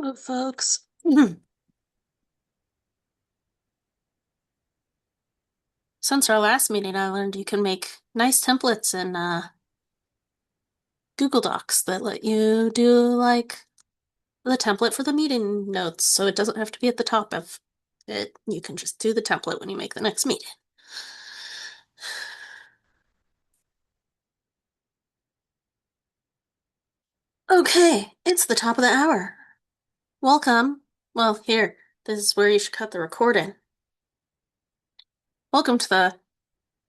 Hello, folks. Since our last meeting, I learned you can make nice templates in Google Docs that let you do like the template for the meeting notes, so it doesn't have to be at the top of it. You can just do the template when you make the next meeting. Okay, it's the top of the hour. Welcome. Well, here, this is where you should cut the recording. Welcome to the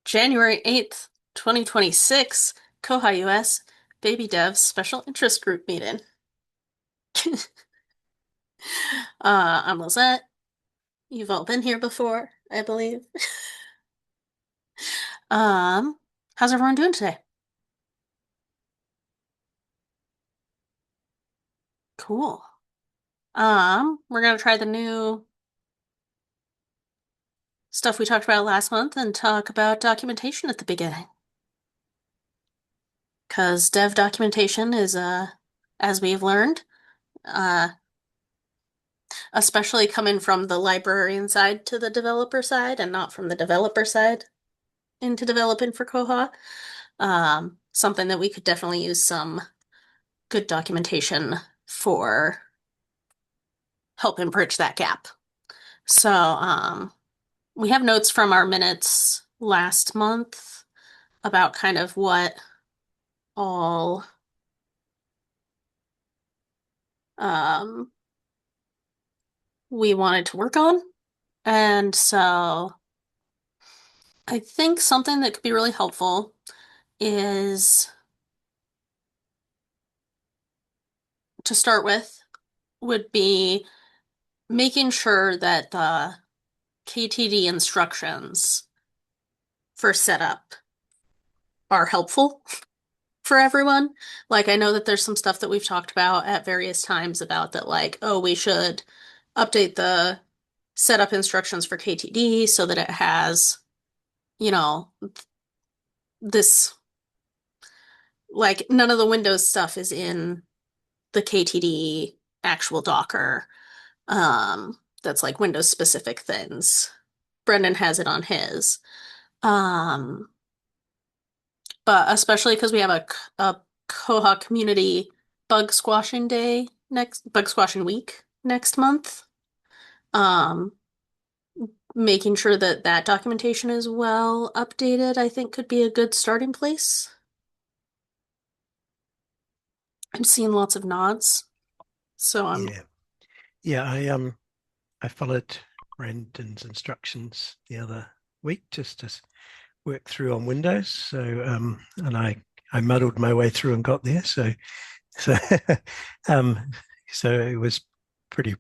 January 8th, 2026 koha-US Baby Devs Special Interest Group meeting. I'm Lisette. You've all been here before, I believe. How's everyone doing today? Cool. We're gonna try the new stuff we talked about last month and talk about documentation at the beginning. Because dev documentation is, as we've learned, uh, especially coming from the librarian side to the developer side and not from the developer side into developing for Koha, something that we could definitely use some good documentation for helping bridge that gap. So, we have notes from our minutes last month about kind of what all um, we wanted to work on. And so I think something that could be really helpful is to start with would be making sure that the KTD instructions for setup are helpful for everyone. Like, I know that there's some stuff that we've talked about at various times about that, like, oh, we should update the setup instructions for KTD so that it has, you know, this, like, none of the Windows stuff is in the KTD actual Docker. That's like Windows specific things. Brendan has it on his. Um, but especially because we have a Koha community bug squashing week next month. Um, Making sure that that documentation is well updated, I think could be a good starting place. I'm seeing lots of nods, so I'm Yeah, I followed Brendan's instructions the other week just to work through on Windows. So and I muddled my way through and got there. So um so it was pretty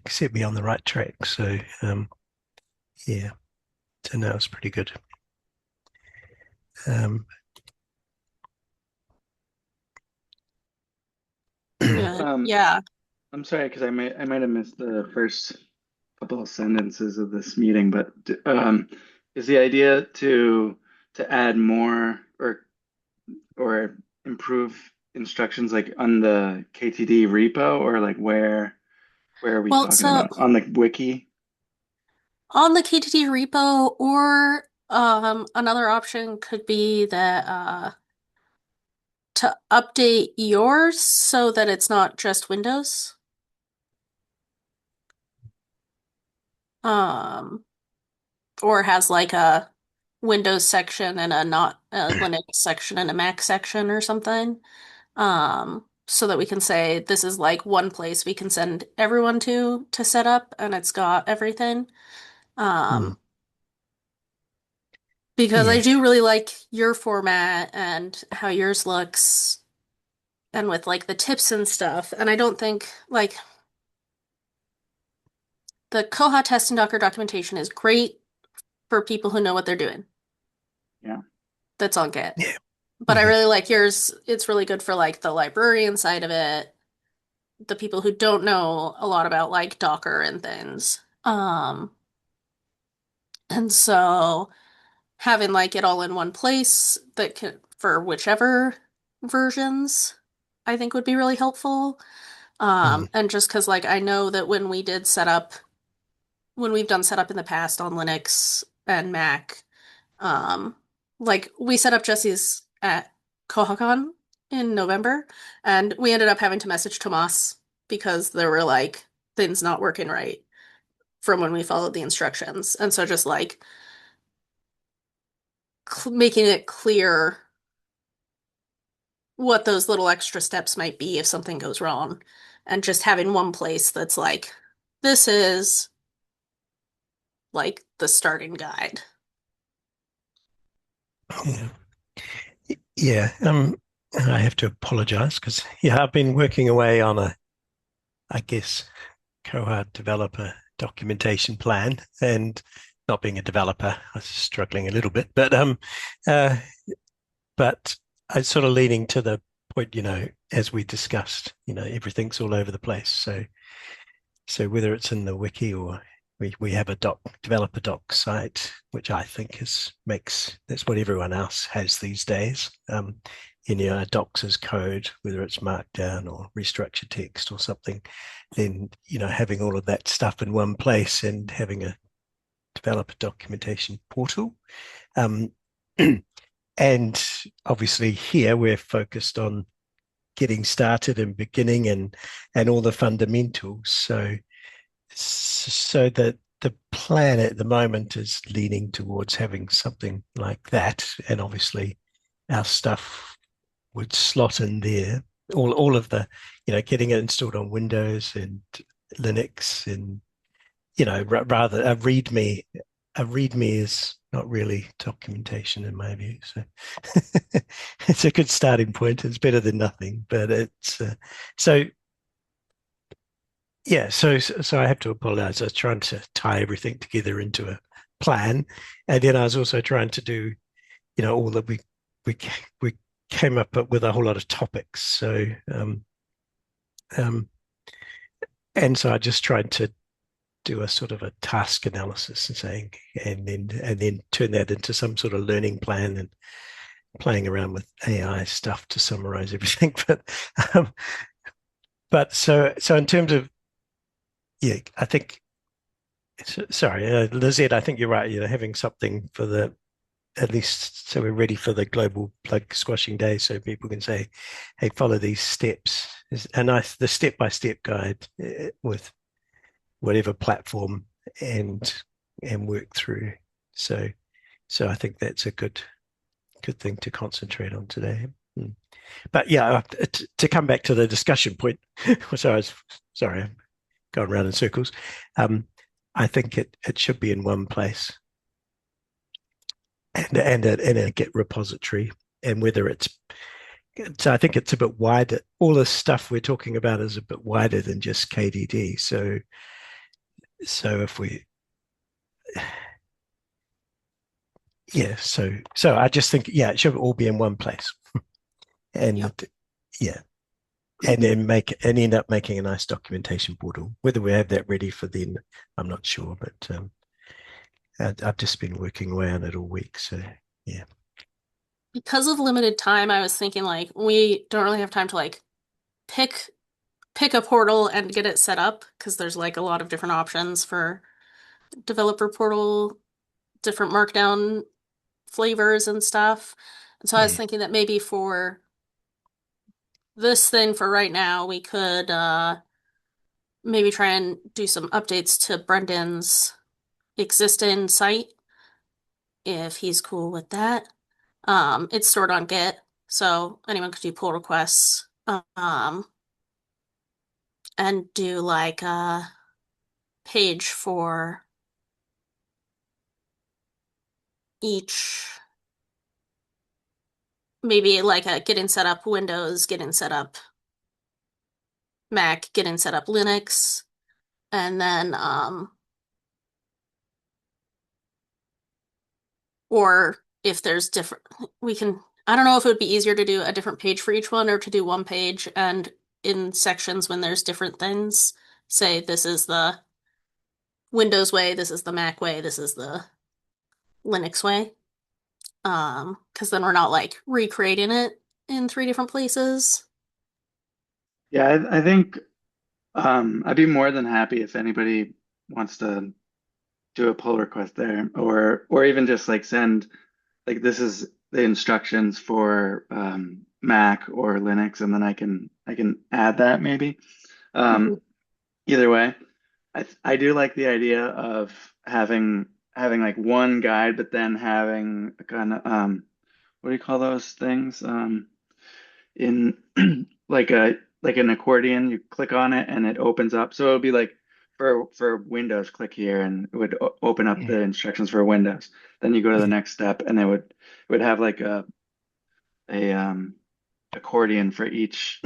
set me on the right track. So yeah, so now it's pretty good. Um yeah. I'm sorry because I might have missed the first couple of sentences of this meeting, but is the idea to add more or improve instructions like on the KTD repo or like where are we Well, talking so about on the wiki? on the KTD repo, or another option could be that to update yours so that it's not just Windows. Um, or has like a Windows section and a not a Linux section and a Mac section or something. So that we can say this is like one place we can send everyone to set up and it's got everything. hmm, Um, because I yeah. do really like your format and how yours looks and with like the tips and stuff. And I don't think like the Koha test and Docker documentation is great for people who know what they're doing. Yeah. That's all good. Yeah. But I Hmm. really like yours. It's really good for like the librarian side of it, the people who don't know a lot about like Docker and things. And so having like it all in one place that can for whichever versions I think would be really helpful. And just because like I know that when we did set up, when we've done setup in the past on Linux and Mac, um, like we set up Jesse's at KohaCon in November, and we ended up having to message Tomas because there were like things not working right from when we followed the instructions. And so just like making it clear what those little extra steps might be if something goes wrong, and just having one place that's like, this is like the starting guide. Yeah. Yeah. I have to apologize because, yeah, I've been working away on I guess, Koha developer documentation plan, and not being a developer, I was struggling a little bit, uh, but I'm sort of leaning to the point, as we discussed, everything's all over the place. So whether it's in the wiki or we have a developer doc site, which I think that's what everyone else has these days. Docs as code, whether it's markdown or restructured text or something, then having all of that stuff in one place and having a developer documentation portal. And obviously here we're focused on getting started and beginning and all the fundamentals. So that the plan at the moment is leaning towards having something like that, and obviously our stuff would slot in there. All of the, getting it installed on Windows and Linux, and rather a README. A README is not really documentation in my view. So it's a good starting point. It's better than nothing, but it's so yeah. So I have to apologize. I was trying to tie everything together into a plan, and then I was also trying to do, all that we we came up with a whole lot of topics. Um, and so I just tried to do a sort of a task analysis and then turn that into some sort of learning plan, and playing around with AI stuff to summarize everything. Um, so in terms of, yeah, I think, sorry, Lisette, I think you're right. Having something for at least so we're ready for the global plug squashing day, so people can say, hey, follow these steps. The step-by-step guide with whatever platform, and work through. So I think that's a good thing to concentrate on today. But yeah, to come back to the discussion point, so I was sorry, I'm going around in circles. I think it should be in one place, and a Git repository, and whether so I think it's a bit wider. All the stuff we're talking about is a bit wider than just KDD. So if we, yeah, so I just think, yeah, it should all be in one place, and Yep. yeah, and then end up making a nice documentation portal. Whether we have that ready for then, I'm not sure, but I've just been working away on it all week, so yeah. Because of limited time, I was thinking like we don't really have time to like pick pick a portal and get it set up because there's like a lot of different options for developer portal, different markdown flavors and stuff. And so I was Yeah. thinking that maybe for this thing for right now, we could maybe try and do some updates to Brendan's existing site if he's cool with that. It's stored on Git, so anyone could do pull requests. And do like a page for each, maybe like a getting set up Windows, getting set up Mac, getting set up Linux, and then or if there's different, we can, I don't know if it would be easier to do a different page for each one or to do one page and in sections when there's different things, say this is the Windows way, this is the Mac way, this is the Linux way. Because then we're not like recreating it in three different places. Yeah, I think I'd be more than happy if anybody wants to do a pull request there, or even just like send like this is the instructions for Mac or Linux, and then I can add that maybe. Mhm. Um, Either way, I do like the idea of having like one guide, but then having a kind of what do you call those things? In like a like an accordion, you click on it and it opens up. So it'll be like for Windows, click here and it would open up Yeah. the instructions for Windows. Then you go to the Yeah. next step and it would have like a accordion for each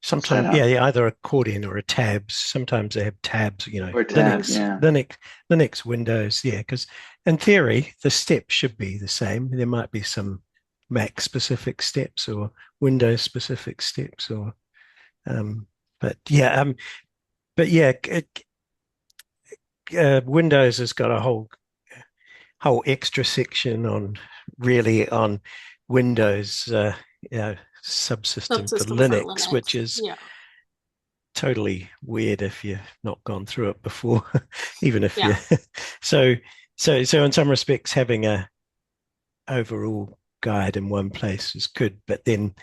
Sometimes, yeah, setup yeah, either accordion or a tabs. Sometimes they have tabs, or tabs. Linux, Yeah. Linux, Windows, yeah, because in theory, the steps should be the same. There might be some Mac specific steps or Windows specific steps or um but yeah, but yeah, Windows has got a whole extra section on really on Windows subsystem for Subsystem for Linux, which Linux. is Yeah. totally weird if you've not gone through it before, even if you Yeah. so so in some respects having a overall guide in one place is good, but then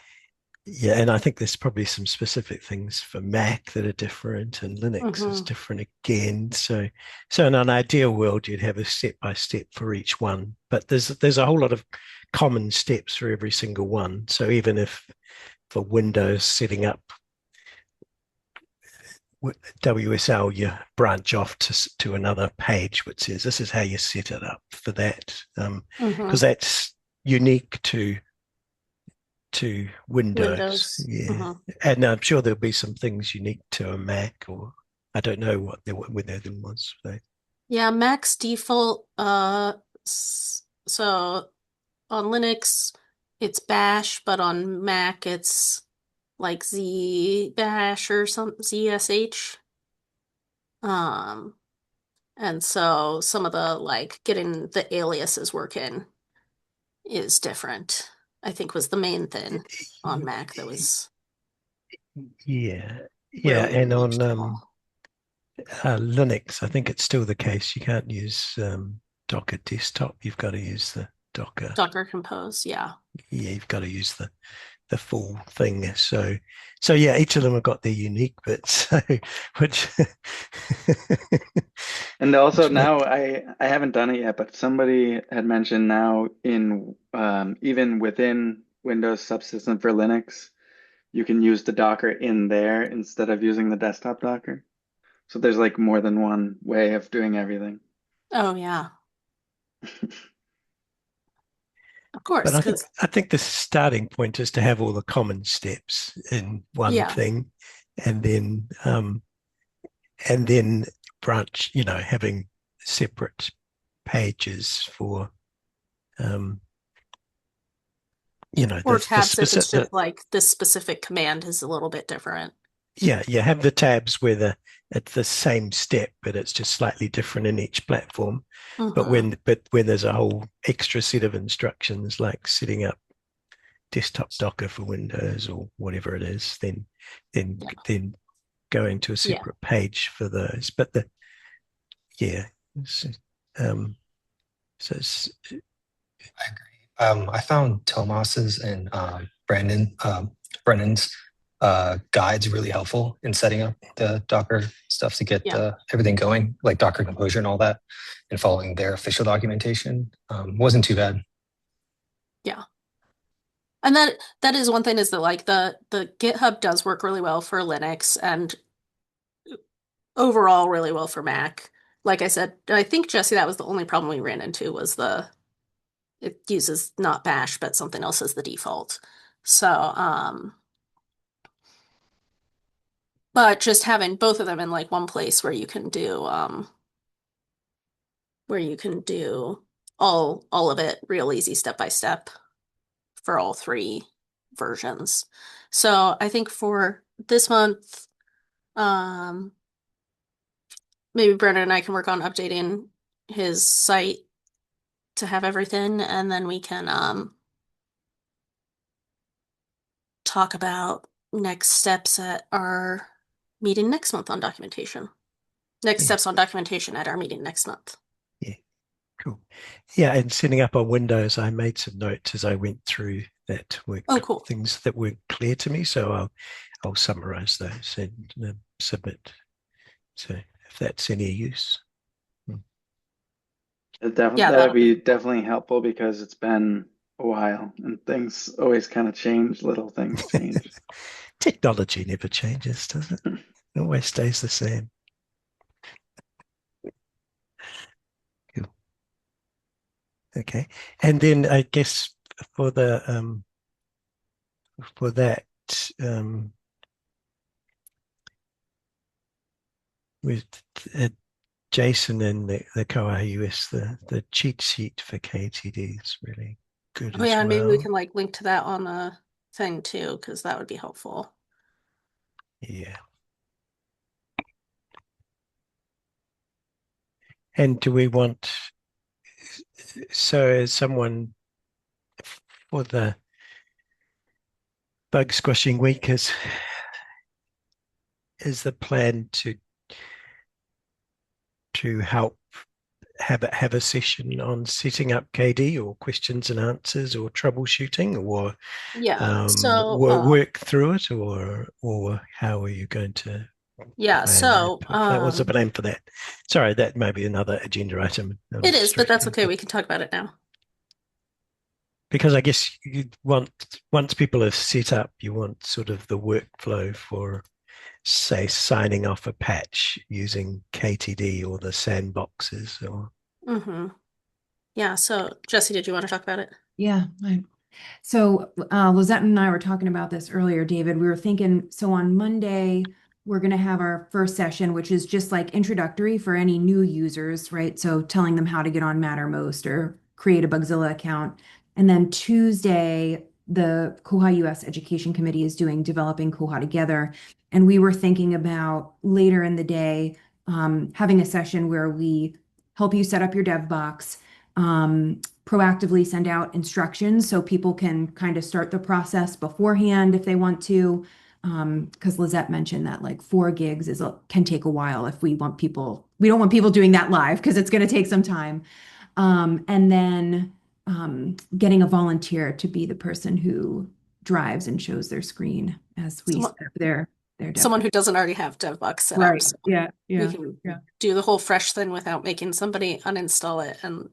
yeah, and I think there's probably some specific things for Mac that are different and Linux is Hmm. different again. So in an ideal world, you'd have a step by step for each one, but there's a whole lot of common steps for every single one. So even if for Windows setting up WSL, you branch off to another page which says this is how you set it up for that, Hmm. because that's unique to Windows. Windows. Yeah, Hmm. and I'm sure there'll be some things unique to a Mac, or I don't know what their them was. So, Yeah, Mac's default, so on Linux it's bash, but on Mac it's like Z bash or some ZSH. Um, and so some of the like getting the aliases working is different, I think was the main thing on Mac that was yeah, yeah, really and unique on to all. Linux, I think it's still the case. You can't use Docker desktop. You've got to use the Docker. Docker Compose, yeah. Yeah, you've got to use the full thing. So yeah, each of them have got their unique bits. So which And also which now make I haven't done it yet, but somebody had mentioned now in even within Windows subsystem for Linux, you can use the Docker in there instead of using the desktop Docker. So there's like more than one way of doing everything. Oh yeah, of course, but because I think the starting point is to have all the common steps in one yeah, thing, and then branch, having separate pages for um, or the tabs if it's specific. just like this specific command is a little bit different. Yeah, yeah, have the tabs where it's the same step, but it's just slightly different in each platform. Hmm. But when there's a whole extra set of instructions like setting up desktop Docker for Windows or whatever it is, then Yeah, then going to a yeah, separate page for those. But yeah, it's, um, so it's I agree. I found Tomas's and Brennan's guides really helpful in setting up the Docker stuff to get yeah, everything going, like Docker Composure and all that, and following their official documentation. Wasn't too bad. yeah. And that is one thing is that like the GitHub does work really well for Linux and overall really well for Mac. Like I said, I think Jesse, that was the only problem we ran into was the it uses not bash but something else as the default. So, but just having both of them in like one place where you can do all of it real easy step by step for all three versions. So I think for this month, um, maybe Brendan and I can work on updating his site to have everything, and then we can talk about next steps at our meeting next month on documentation. Next steps on documentation at our meeting next month. Yeah, cool. Yeah, and setting up on Windows, I made some notes as I went through that were Oh, cool. things that weren't clear to me. So I'll summarize those and submit. So if that's any use. Yeah, That'd be definitely helpful because it's been a while and things always kind of change, little things change. Technology never changes, does it? It always stays the same. Cool. Okay. And then I guess for the for that with Jason and the koha-US, the cheat sheet for KTD is really good Oh as yeah, and maybe we well. can like link to that on the thing too, because that would be helpful. Yeah. And do we want, so as someone for the bug squashing week is the plan to help have a session on setting up KD or questions and answers or troubleshooting, or Yeah. work through it, or how are you going to Yeah, plan so that? If that was a plan for that. Sorry, that may be another agenda item. it is, but that's okay. We can talk about it now. Because I guess you want, once people are set up, you want sort of the workflow for, say, signing off a patch using KTD or the sandboxes or. Yeah, so Jesse, did you want to talk about it? Yeah. So Lisette and I were talking about this earlier, David. We were thinking, so on Monday, we're going to have our first session, which is just like introductory for any new users, right? So telling them how to get on Mattermost or create a Bugzilla account. And then Tuesday, the koha-US Education Committee is doing Developing Koha Together. And we were thinking about later in the day, having a session where we help you set up your dev box, proactively send out instructions so people can kind of start the process beforehand if they want to. Because Lisette mentioned that like 4 gigs can take a while if we don't want people doing that live because it's going to take some time. And then getting a volunteer to be the person who drives and shows their screen as we set up their dev. Someone who doesn't already have DevBox set Right. up. So we can do the whole fresh thing without making somebody uninstall it and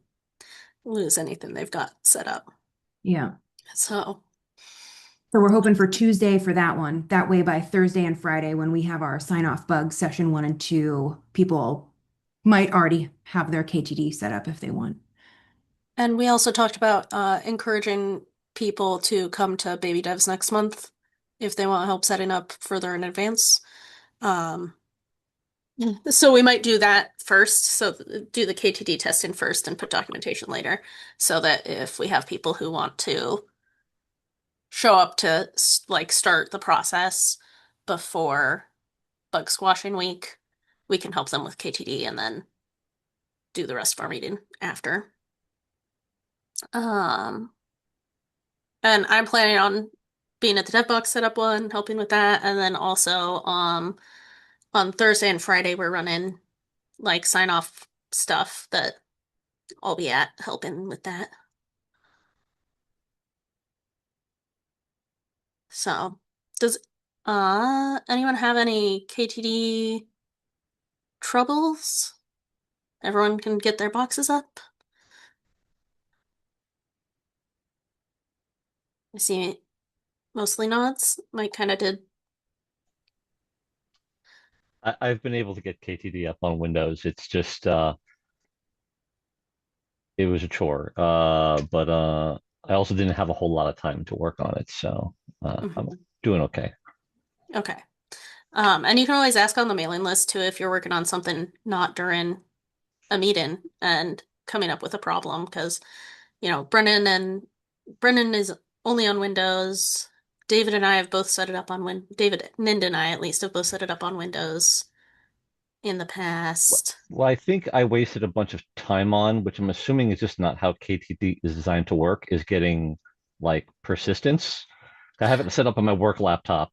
lose anything they've got set up. Yeah. So we're hoping for Tuesday for that one. That way by Thursday and Friday when we have our sign-off bugs session 1 and 2, people might already have their KTD set up if they want. And we also talked about encouraging people to come to Baby Devs next month if they want help setting up further in advance. So we might do that first. So do the KTD testing first and put documentation later, so that if we have people who want to show up to like start the process before bug squashing week, we can help them with KTD and then do the rest of our meeting after. And I'm planning on being at the DevBox setup one, helping with that, and then also on Thursday and Friday we're running like sign off stuff that I'll be at helping with that. So does anyone have any KTD troubles? Everyone can get their boxes up. I see mostly nods. Mike kind of did. I've been able to get KTD up on Windows. It's just it was a chore. But I also didn't have a whole lot of time to work on it, so I'm doing okay. Okay. And you can always ask on the mailing list too if you're working on something not during a meeting and coming up with a problem, because Brennan is only on Windows. David and I have both set it up on David, Nind and I at least have both set it up on Windows in the past. Well, I think I wasted a bunch of time on, which I'm assuming is just not how KTD is designed to work, is getting like persistence. I have it set up on my work laptop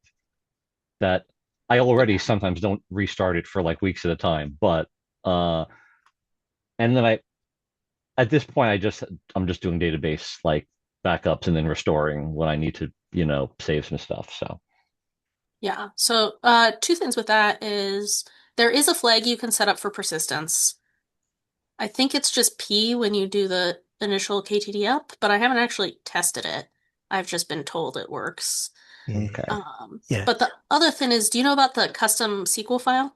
that I already sometimes don't restart it for like weeks at a time, but uh and then at this point I'm just doing database like backups and then restoring when I need to, save some stuff. So Yeah. So, two things with that is there is a flag you can set up for persistence. I think it's just P when you do the initial KTD up, but I haven't actually tested it. I've just been told it works. okay. Yeah. But the other thing is, do you know about the custom SQL file?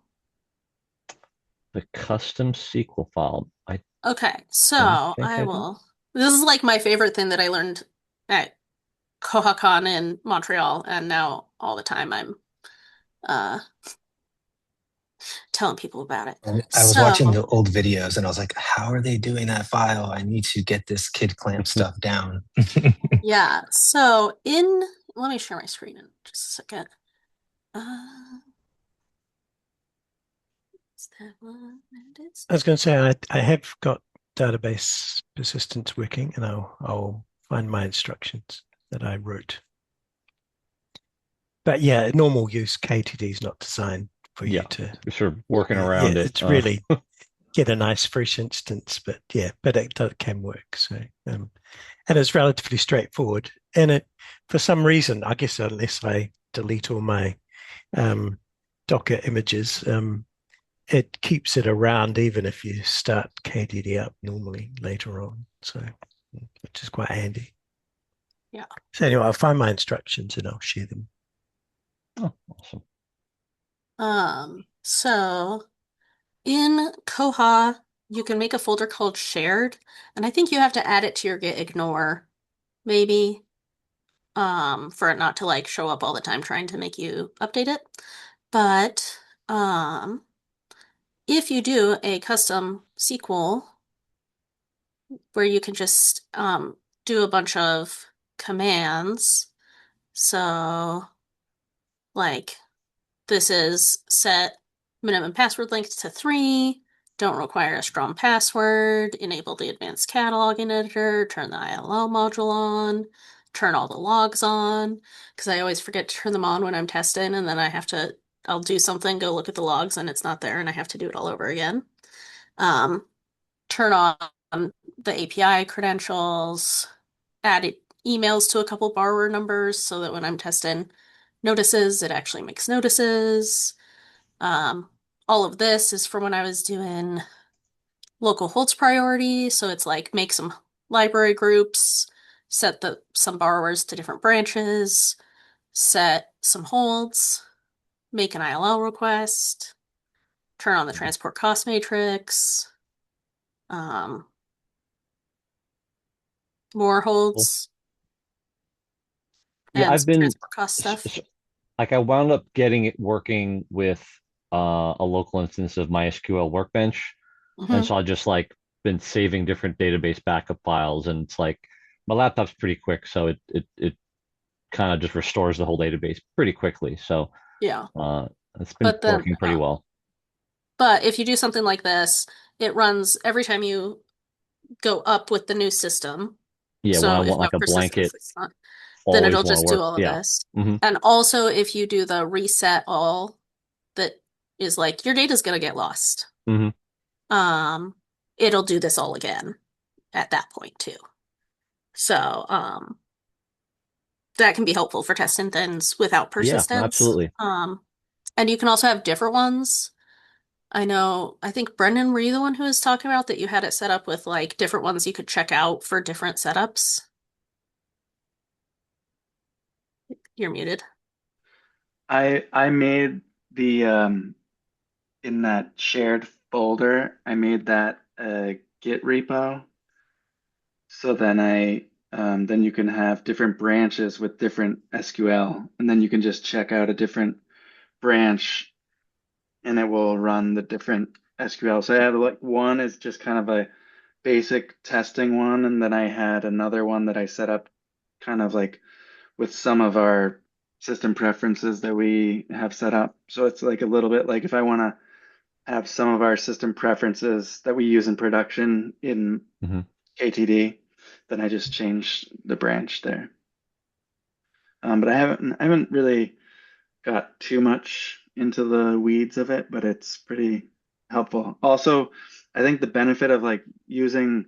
The custom SQL file. I Okay, don't so think I I do. will. This is like my favorite thing that I learned at Koha in Montreal, and now all the time I'm uh telling people about it. And I was watching So, the old videos and I was like, how are they doing that file? I need to get this kid clamp stuff down. yeah, so let me share my screen in just a second. Uh, is that one? It is. I was going to say I have got database persistence working, and I'll find my instructions that I wrote. But yeah, normal use KTD is not designed for you Yeah, to. sort of working Yeah, around it. it's really get a nice fresh instance, but it can work. So and it's relatively straightforward. And it, for some reason, I guess unless I delete all my Docker images, it keeps it around even if you start KDD up normally later on. So, which is quite handy. Yeah. So anyway, I'll find my instructions and I'll share them. Oh, awesome. So in Koha, you can make a folder called shared, and I think you have to add it to your git ignore, maybe, for it not to like show up all the time trying to make you update it. But if you do a custom SQL where you can just do a bunch of commands, so like this is set minimum password length to 3, don't require a strong password, enable the advanced cataloging editor, turn the ILL module on, turn all the logs on, because I always forget to turn them on when I'm testing, and then I'll do something, go look at the logs, and it's not there, and I have to do it all over again. Turn on the API credentials, add emails to a couple borrower numbers so that when I'm testing notices, it actually makes notices. All of this is for when I was doing local holds priority. So it's like make some library groups, set some borrowers to different branches, set some holds, make an ILL request, turn on the transport cost matrix, more Cool. holds, Yeah, and I've some been transport cost stuff. like I wound up getting it working with a local instance of MySQL Workbench, and Mm-hmm. so I just like been saving different database backup files, and it's like my laptop's pretty quick, so it kind of just restores the whole database pretty quickly. So Yeah. uh, it's been But then, working pretty well. but if you do something like this, it runs every time you go up with the new system. Yeah, when I So if want you like have a persistence, blanket, it's not, then always it'll want to just do work. all of Yeah. this. Hmm. And also, if you do the reset all, that is like your data's gonna get lost. Hmm. Um, it'll do this all again at that point too. So, that can be helpful for testing things without Yeah, persistence. absolutely. And you can also have different ones. I think Brendan, were you the one who was talking about that you had it set up with like different ones you could check out for different setups? You're muted. I made the in that shared folder, I made that a Git repo. So then you can have different branches with different SQL, and then you can just check out a different branch and it will run the different SQL. So I had like one is just kind of a basic testing one, and then I had another one that I set up kind of like with some of our system preferences that we have set up. So it's like a little bit like if I want to have some of our system preferences that we use in production in Hmm. KTD, then I just change the branch there. But I haven't really got too much into the weeds of it, but it's pretty helpful. Also, I think the benefit of like using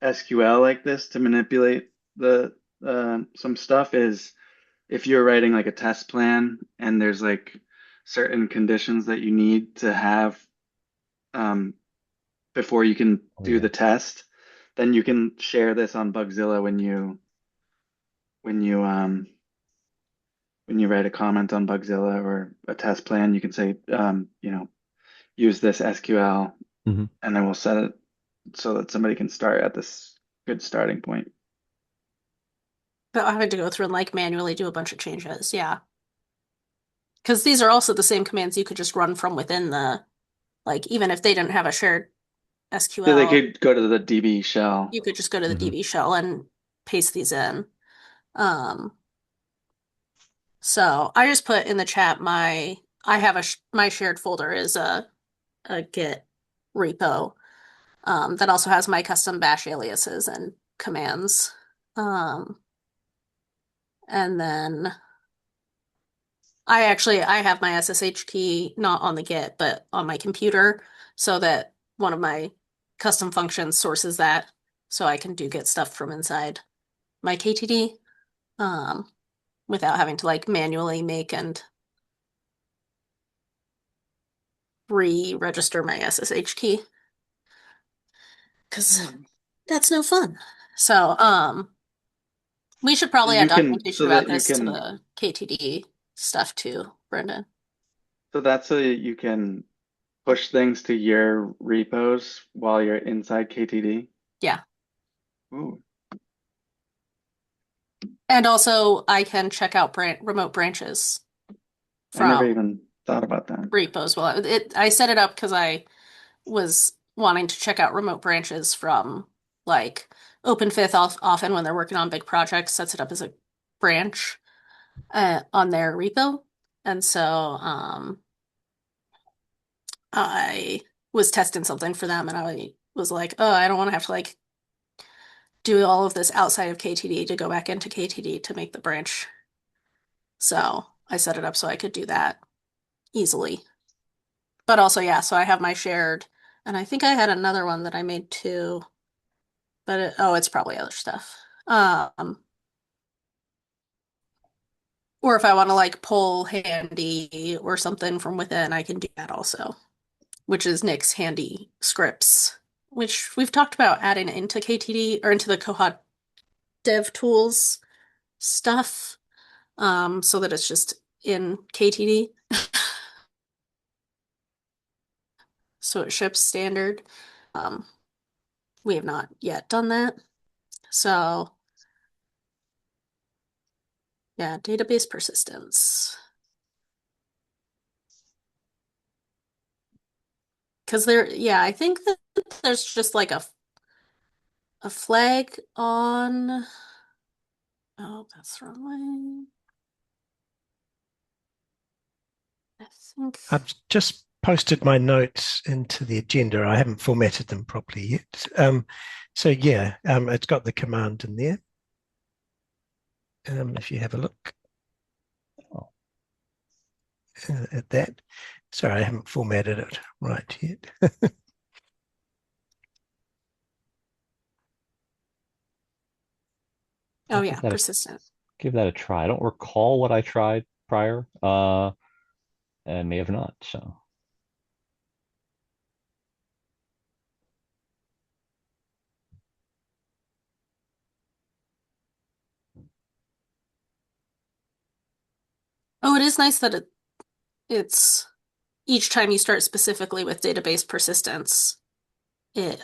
SQL like this to manipulate the some stuff is if you're writing like a test plan and there's like certain conditions that you need to have before you can Oh, do yeah. the test, then you can share this on Bugzilla when you when you write a comment on Bugzilla or a test plan, you can say, use this SQL, Mhm. and then we'll set it so that somebody can start at this good starting point. But I had to go through and like manually do a bunch of changes. Yeah. Because these are also the same commands you could just run from within the, like, even if they didn't have a shared So they SQL, could go to the DB shell. you could just go to the Mhm. DB shell and paste these in. So I just put in the chat I have my shared folder is a Git repo that also has my custom bash aliases and commands. And then I have my SSH key not on the Git, but on my computer so that one of my custom functions sources that so I can do Git stuff from inside my KTD without having to like manually make and re-register my SSH key. Because that's no fun. So, we should probably add documentation So about that you this to can, the KTD stuff too, Brendan. so that's so you can push things to your repos while you're inside KTD. Yeah. Ooh, And also I can check out remote branches I never from even thought about that. repos. Well, I set it up because I was wanting to check out remote branches from like OpenFifth often when they're working on big projects, sets it up as a branch on their repo. And so I was testing something for them and I was like, oh, I don't want to have to like do all of this outside of KTD to go back into KTD to make the branch. So I set it up so I could do that easily. But also, yeah, so I have my shared, and I think I had another one that I made too, but it's probably other stuff. Or if I want to like pull handy or something from within, I can do that also, which is Nick's handy scripts, which we've talked about adding into KTD or into the Koha dev tools stuff, so that it's just in KTD. So it ships standard. Um, we have not yet done that. So yeah, database persistence. Because I think that there's just like a flag on. Oh, that's the wrong way. I think. I've just posted my notes into the agenda. I haven't formatted them properly yet. So yeah, it's got the command in there. If you have a look at that. Sorry, I haven't formatted it right yet. Oh yeah, persistent. Give that a try. I don't recall what I tried prior, and may have not. So Oh, it is nice that it's each time you start specifically with database persistence, it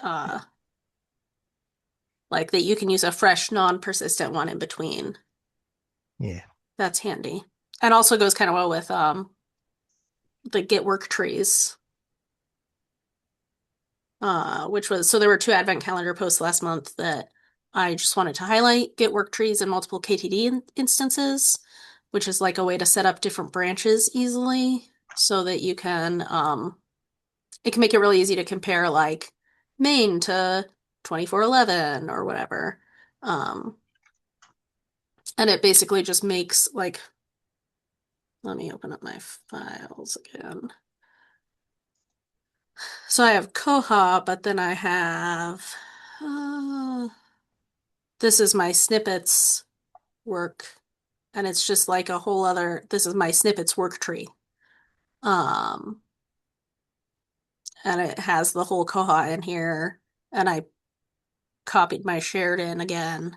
like that you can use a fresh non-persistent one in between. Yeah. That's handy. And also goes kind of well with the Git work trees. Which was so there were 2 advent calendar posts last month that I just wanted to highlight Git work trees in multiple KTD instances, which is like a way to set up different branches easily so that you can it can make it really easy to compare like main to 2411 or whatever. And it basically just makes like let me open up my files again. So I have koha, but then I have, this is my snippets work, and it's just like a whole other, this is my snippets work tree. And it has the whole koha in here, and I copied my shared in again.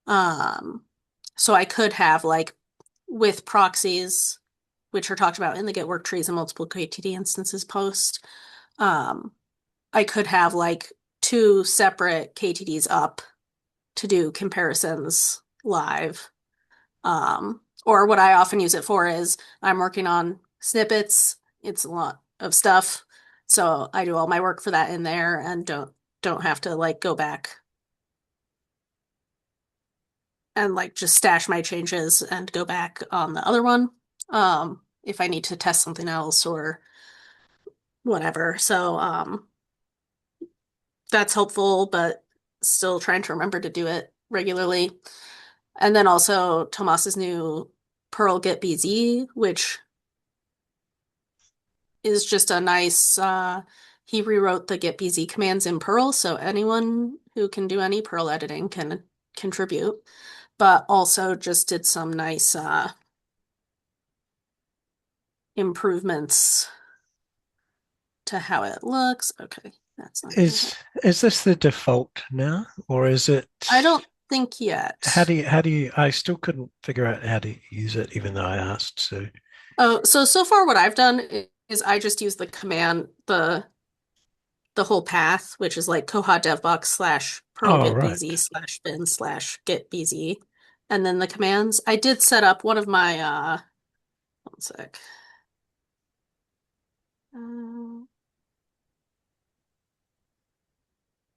So I could have like with proxies, which are talked about in the get work trees and multiple KTD instances post, I could have like 2 separate KTDs up to do comparisons live. Or what I often use it for is I'm working on snippets. It's a lot of stuff. So I do all my work for that in there and don't have to like go back and like just stash my changes and go back on the other one. If I need to test something else or whatever. So that's helpful, but still trying to remember to do it regularly. And then also Tomas's new Perl get BZ, which is just a nice he rewrote the get BZ commands in Perl, so anyone who can do any Perl editing can contribute, but also just did some nice improvements to how it looks. Okay, that's not Is this the default now, or is it? I don't think yet. How do you? I still couldn't figure out how to use it, even though I asked. So. Oh, so far what I've done is I just use the command, the whole path, which is like koha devbox slash perl Oh, get right. bz slash bin slash get bz, and then the commands. I did set up one of my one sec.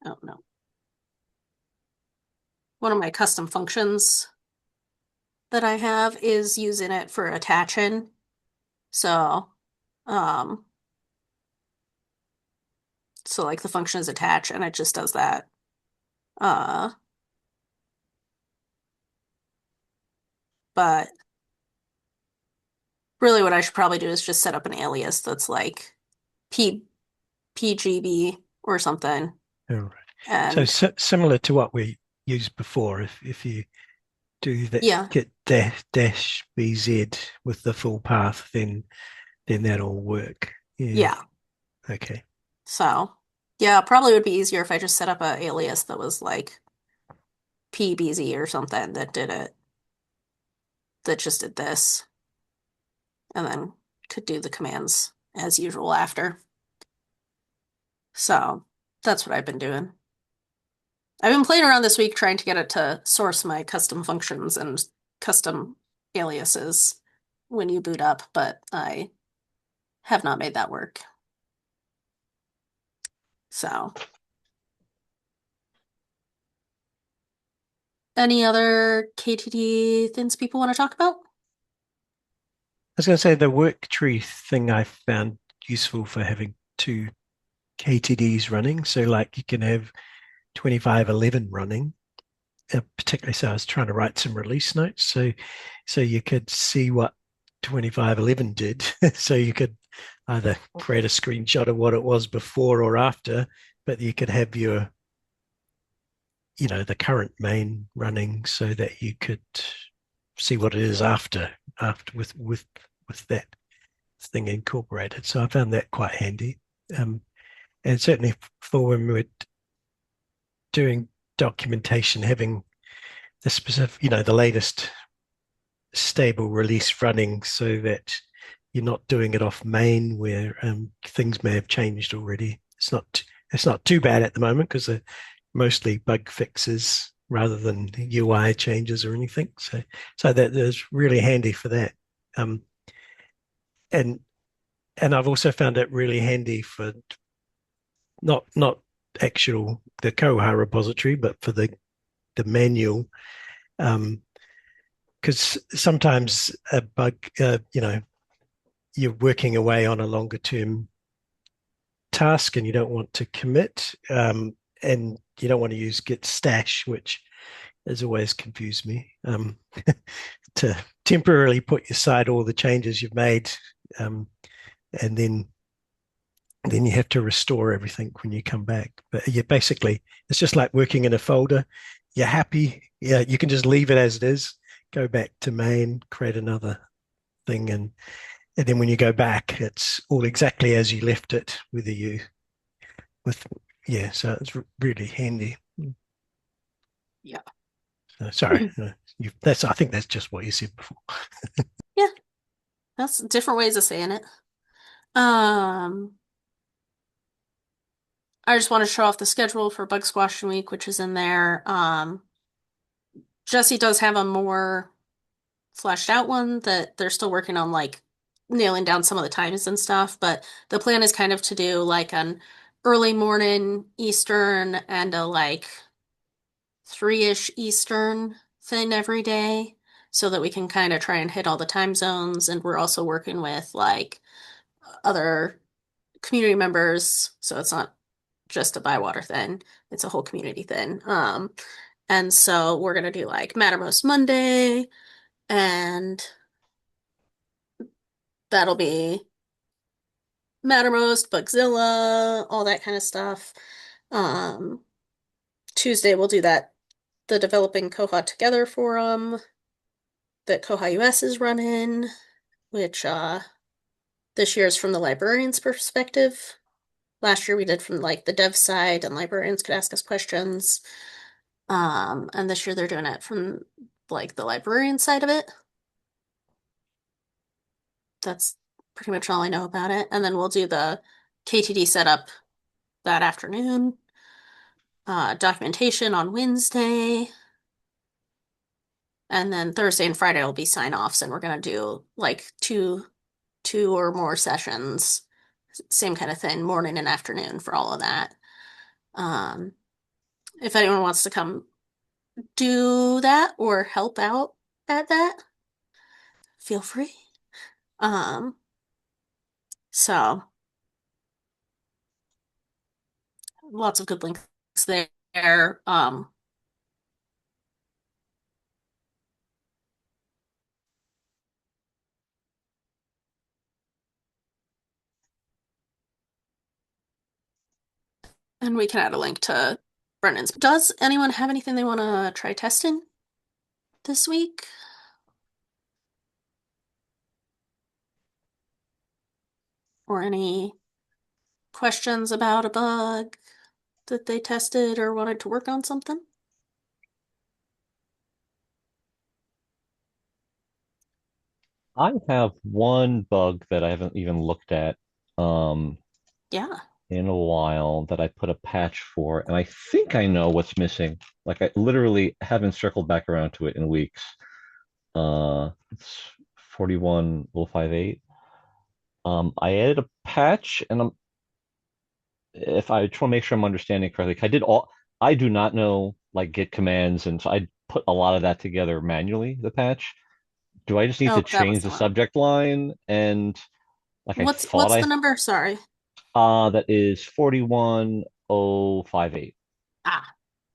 Oh no. One of my custom functions that I have is using it for attaching. So so like the function is attach and it just does that. But really what I should probably do is just set up an alias that's like PGB or something. All right. And so similar to what we used before, if you do that, yeah, get dash BZ with the full path, then that'll work. yeah. Okay. So yeah, probably would be easier if I just set up an alias that was like PBZ or something that did it, that just did this, and then could do the commands as usual after. So that's what I've been doing. I've been playing around this week trying to get it to source my custom functions and custom aliases when you boot up, but I have not made that work. So, any other KTD things people want to talk about? I was going to say the work tree thing I found useful for having 2 KTDs running. So like you can have 2511 running, particularly so I was trying to write some release notes. So you could see what 2511 did. So you could either create a screenshot of what it was before or after, but you could have your, the current main running so that you could see what it is after with that thing incorporated. So I found that quite handy. And certainly for when we're doing documentation, having the specific, the latest stable release running so that you're not doing it off main where things may have changed already. It's not too bad at the moment because they're mostly bug fixes rather than UI changes or anything. So that is really handy for that. And I've also found it really handy for not actual the koha repository, but for the manual, because sometimes a bug, you're working away on a longer term task and you don't want to commit, and you don't want to use git stash, which has always confused me. To temporarily put aside all the changes you've made, and then you have to restore everything when you come back. But yeah, basically, it's just like working in a folder. You're happy, yeah, you can just leave it as it is, go back to main, create another thing, and then when you go back, it's all exactly as you left it, whether you with yeah. So it's really handy. Yeah. So, sorry, that's I think that's just what you said before. Yeah. That's different ways of saying it. Um, I just want to show off the schedule for Bug Squashing Week, which is in there. Jesse does have a more fleshed out one that they're still working on, like nailing down some of the times and stuff. But the plan is kind of to do like an early morning Eastern and a like 3-ish Eastern thing every day so that we can kind of try and hit all the time zones. And we're also working with like other community members. So it's not just a Bywater thing, it's a whole community thing. And so we're gonna do like Mattermost Monday, and that'll be Mattermost, Bugzilla, all that kind of stuff. Um, Tuesday we'll do the Developing Koha Together forum that koha-US is running, which this year is from the librarian's perspective. Last year we did from like the dev side and librarians could ask us questions. And this year they're doing it from like the librarian side of it. That's pretty much all I know about it. And then we'll do the KTD setup that afternoon. Documentation on Wednesday. And then Thursday and Friday will be sign-offs, and we're gonna do like two or more sessions. Same kind of thing, morning and afternoon for all of that. Um, if anyone wants to come do that or help out at that, feel free. Um, so lots of good links there. And we can add a link to Brendan's. Does anyone have anything they want to try testing this week? Or any questions about a bug that they tested or wanted to work on something? I have one bug that I haven't even looked at Yeah. in a while that I put a patch for, and I think I know what's missing. Like I literally haven't circled back around to it in weeks. It's 41058. I added a patch, and if I just want to make sure I'm understanding correctly, I do not know like Git commands, and so I put a lot of that together manually, the patch. Do I just need to Oh, that was change the the one. subject line and like I thought What's the number? Sorry. that is 41058. Ah,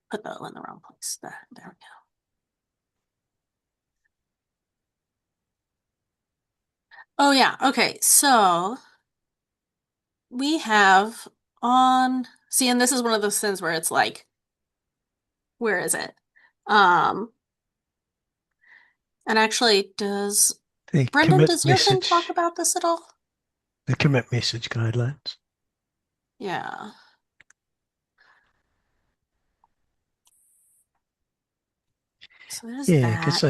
put that in the wrong place. There we go. Oh yeah, okay. So we have see, and this is one of those things where it's like, where is it? Um, and actually, The Brendan, commit does your thing talk message, about this at all? the commit message guidelines. Yeah. So there's Yeah, that. because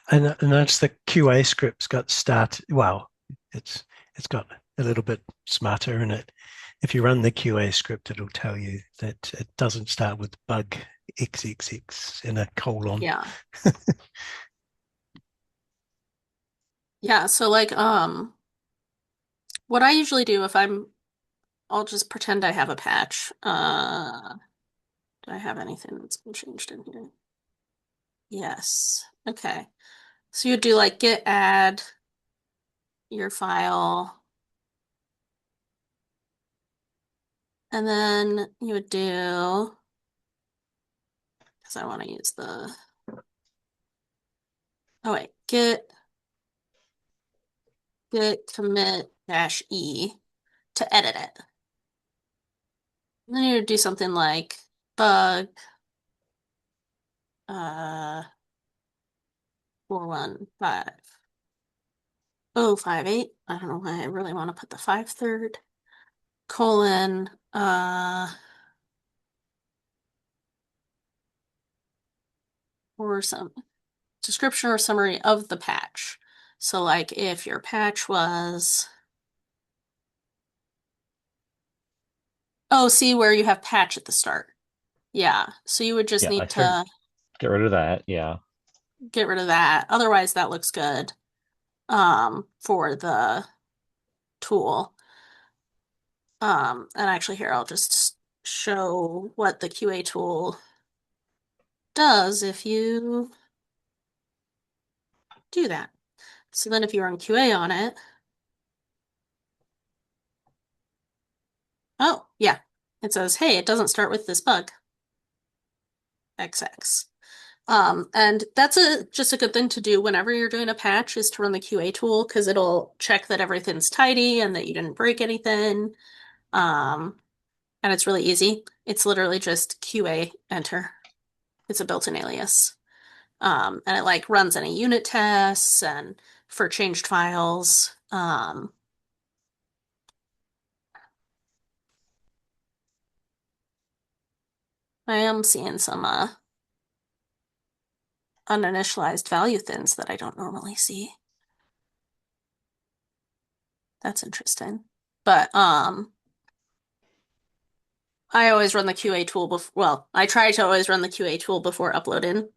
I noticed the QA script's got started. Well, it's got a little bit smarter in it. If you run the QA script, it'll tell you that it doesn't start with bug XXX in a colon. Yeah. Yeah, so like what I usually do if I'll just pretend I have a patch. Do I have anything that's been changed in here? Yes. Okay. So you do like git add your file, and then you would do, because I want to use the oh wait, git commit dash E to edit it. And then you do something like bug 415058. I don't know why I really want to put the 5/3 colon or some description or summary of the patch. So like if your patch was, oh, see where you have patch at the start. Yeah, so you would just Yeah, I need figured to get rid of that. Yeah. get rid of that. Otherwise, that looks good for the tool. And actually here, I'll just show what the QA tool does if you do that. So then if you run QA on it, oh, yeah, it says, hey, it doesn't start with this bug, XX. And that's just a good thing to do whenever you're doing a patch is to run the QA tool because it'll check that everything's tidy and that you didn't break anything. And it's really easy. It's literally just QA enter. It's a built-in alias. And it like runs any unit tests and for changed files. I am seeing some uninitialized value thins that I don't normally see. That's interesting. But I always run the QA tool before, well, I try to always run the QA tool before uploading,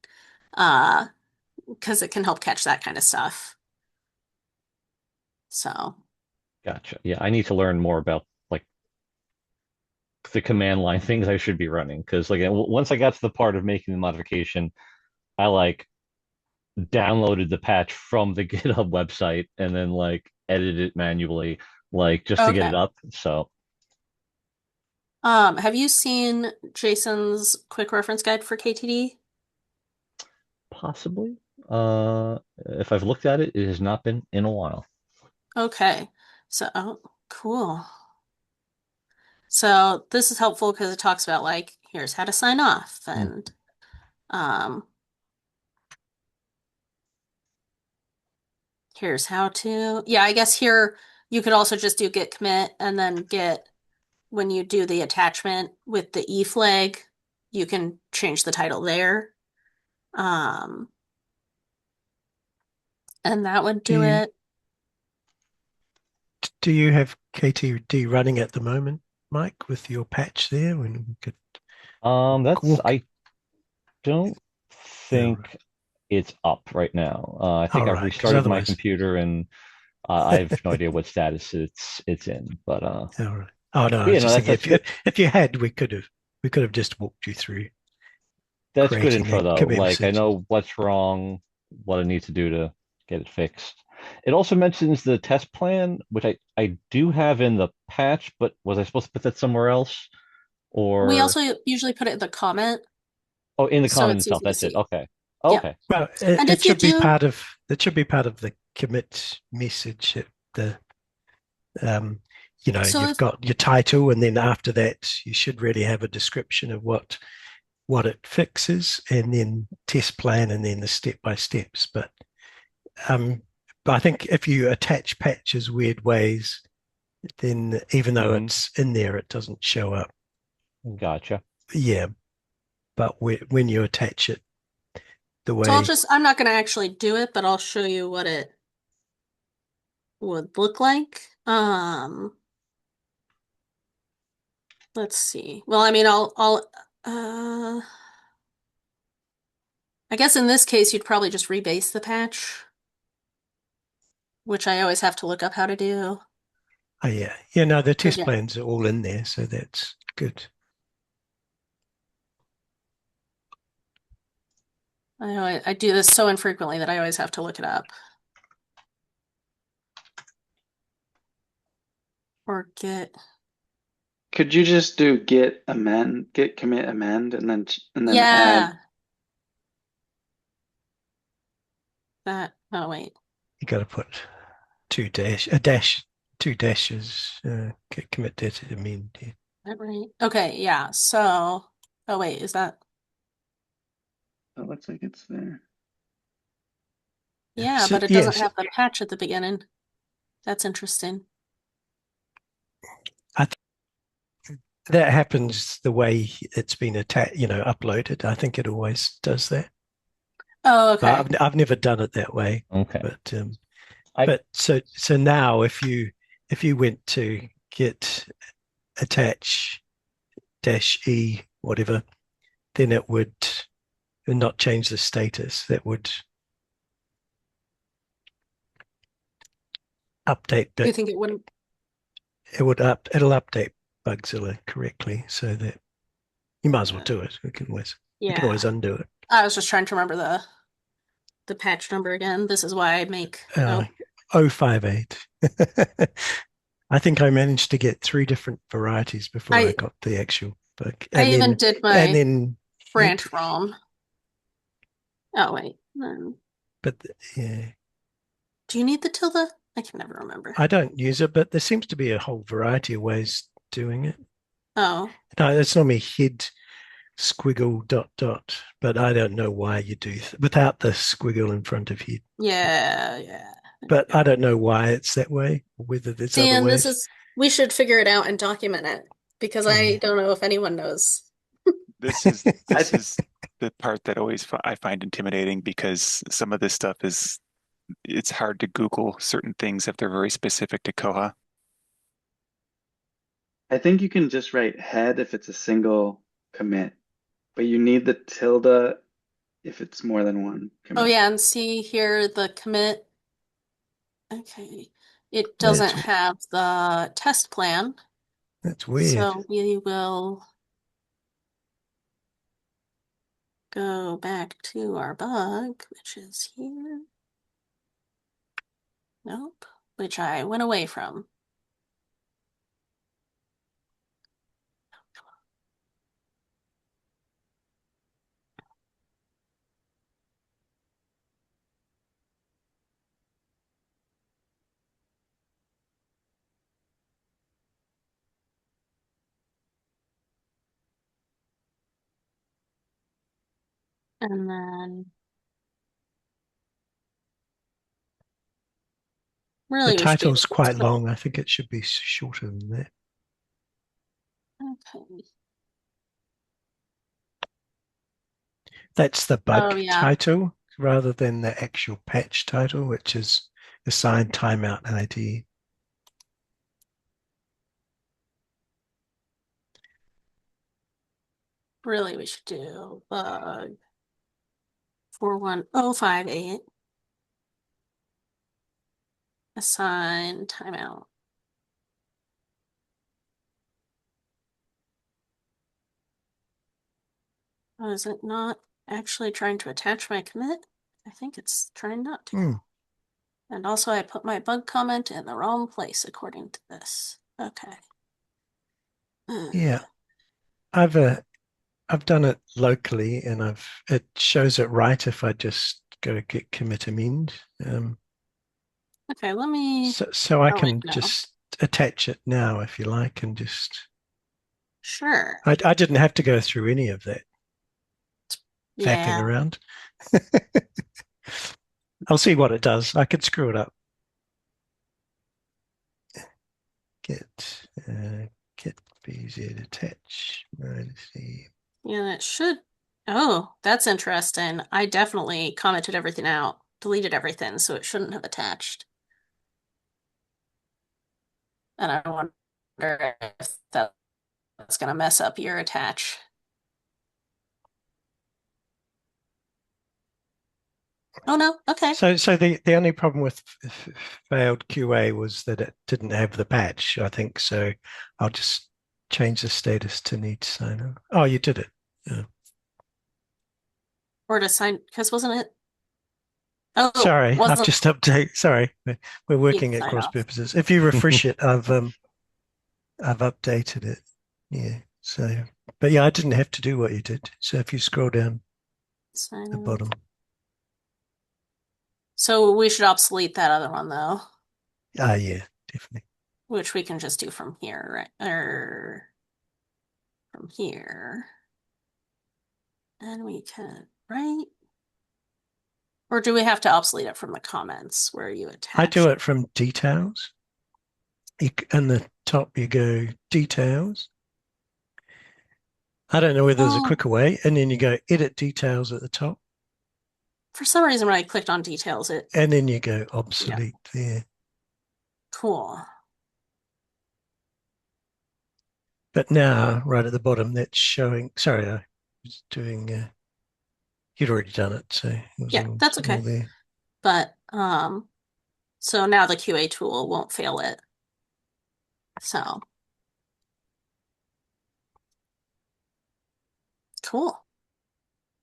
because it can help catch that kind of stuff. So, Gotcha. Yeah, I need to learn more about like the command line things I should be running because like once I got to the part of making the modification, I like downloaded the patch from the GitHub website and then like edited it manually, like just to get okay. it up. So Have you seen Jason's quick reference guide for KTD? possibly, if I've looked at it, it has not been in a while. Okay. So, oh, cool. So this is helpful because it talks about like, here's how to sign off Mm. and um here's how to, yeah, I guess here you could also just do git commit and then get, when you do the attachment with the E flag, you can change the title there. Um, and that would Do do you it. do you have KTD running at the moment, Mike, with your patch there? When we could That's walk. I don't Yeah, right. think it's up right now. I think All I've right, because restarted my otherwise, computer and I have no idea what status it's in. all right. Oh no, I But was you know just thinking that's if you had, we could have just walked you through that's good creating info that though. commit Like I message. know what's wrong, what I need to do to get it fixed. It also mentions the test plan, which I do have in the patch, but was I supposed to put that somewhere else? We Or also usually put it in the comment, oh, in the so comment it's itself. easy to That's it. see. Okay. Yeah. Okay. Well, it, And it if you should be do, part of the commit message at the um, so you've if, got your title, and then after that, you should really have a description of what it fixes, and then test plan, and then the step by steps. Um, but I think if you attach patches weird ways, then even though Hmm. it's in there, it doesn't show up. Gotcha. Yeah, but when you attach it the so way, I'm not going to actually do it, but I'll show you what it would look like. Let's see. Well, I mean, I guess in this case, you'd probably just rebase the patch, which I always have to look up how to do. oh yeah, no, the But test yeah, plans are all in there, so that's good. I do this so infrequently that I always have to look it up. Or get, Could you just do git amend, git commit amend, and then add? yeah. That, oh wait. You got to put two dashes, commit data to mean. Yeah. That right? Okay, yeah. So, oh wait, is that? It looks like it's there. Yeah, So, but it doesn't yes, have the patch at the beginning. That's interesting. I that happens the way it's been uploaded. I think it always does that. Oh, But okay. I've never done it that way. Okay. But I so now if you went to get attach -e whatever, then it would not change the status. That would update, You but think it wouldn't? it'll update Bugzilla correctly, so that you might as well do it. We can always Yeah. undo it. I was just trying to remember the patch number again. This is why I make 058. I think I managed to get 3 different varieties before I got the actual bug. I even did my then branch ROM. Oh wait. But yeah, Do you need the tilde? I can never remember. I don't use it, but there seems to be a whole variety of ways doing it. Oh. No, it's normally head squiggle ... but I don't know why you do without the squiggle in front of head. Yeah. But I don't know why it's that way, or whether there's other Dan, ways. we should figure it out and document it because I don't know if anyone knows. This is the part that always I find intimidating, because some of this stuff it's hard to Google certain things if they're very specific to Koha. I think you can just write head if it's a single commit, but you need the tilde if it's more than one commit. Oh yeah, and see here the commit. Okay. It doesn't have the test plan. That's weird. So we will go back to our bug, which is here. Nope, which I went away from. And then really the title's quite long. I think it should be shorter than that. Okay. That's the bug title rather than the actual patch title, which is assigned timeout ID. Really, we should do bug 41058. Assign timeout. Oh, is it not actually trying to attach my commit? I think it's trying not to. And also I put my bug comment in the wrong place according to this. Okay. Yeah. I've done it locally, and it shows it right if I just go get commit amend. Okay, let me. So I can just attach it now if you like, and just. Sure. I didn't have to go through any of that faffing around. I'll see what it does. I could screw it up. Get bz attach -c. Yeah, it should. Oh, that's interesting. I definitely commented everything out, deleted everything, so it shouldn't have attached. And I wonder if that's going to mess up your attach. Oh no, okay. So the only problem with failed QA was that it didn't have the patch, I think. So I'll just change the status to need to sign up. Oh, you did it. Yeah. Or to sign, because wasn't it? Oh, sorry, I've just updated. Sorry, we're working at cross purposes. If you refresh it, I've updated it. Yeah. So, but yeah, I didn't have to do what you did. So if you scroll down the bottom. So we should obsolete that other one though, Yeah, definitely. which we can just do from here, right? Or from here. And we can, right? Or do we have to obsolete it from the comments where you attach? I do it from details. In the top, you go details. I don't know whether there's a quicker way. And then you go edit details at the top. For some reason, when I clicked on details, and then you go obsolete there. Cool. But now, right at the bottom, that's showing. Sorry, I was doing. You'd already done it, so it was Yeah, that's okay. all there. But so now the QA tool won't fail it. So cool.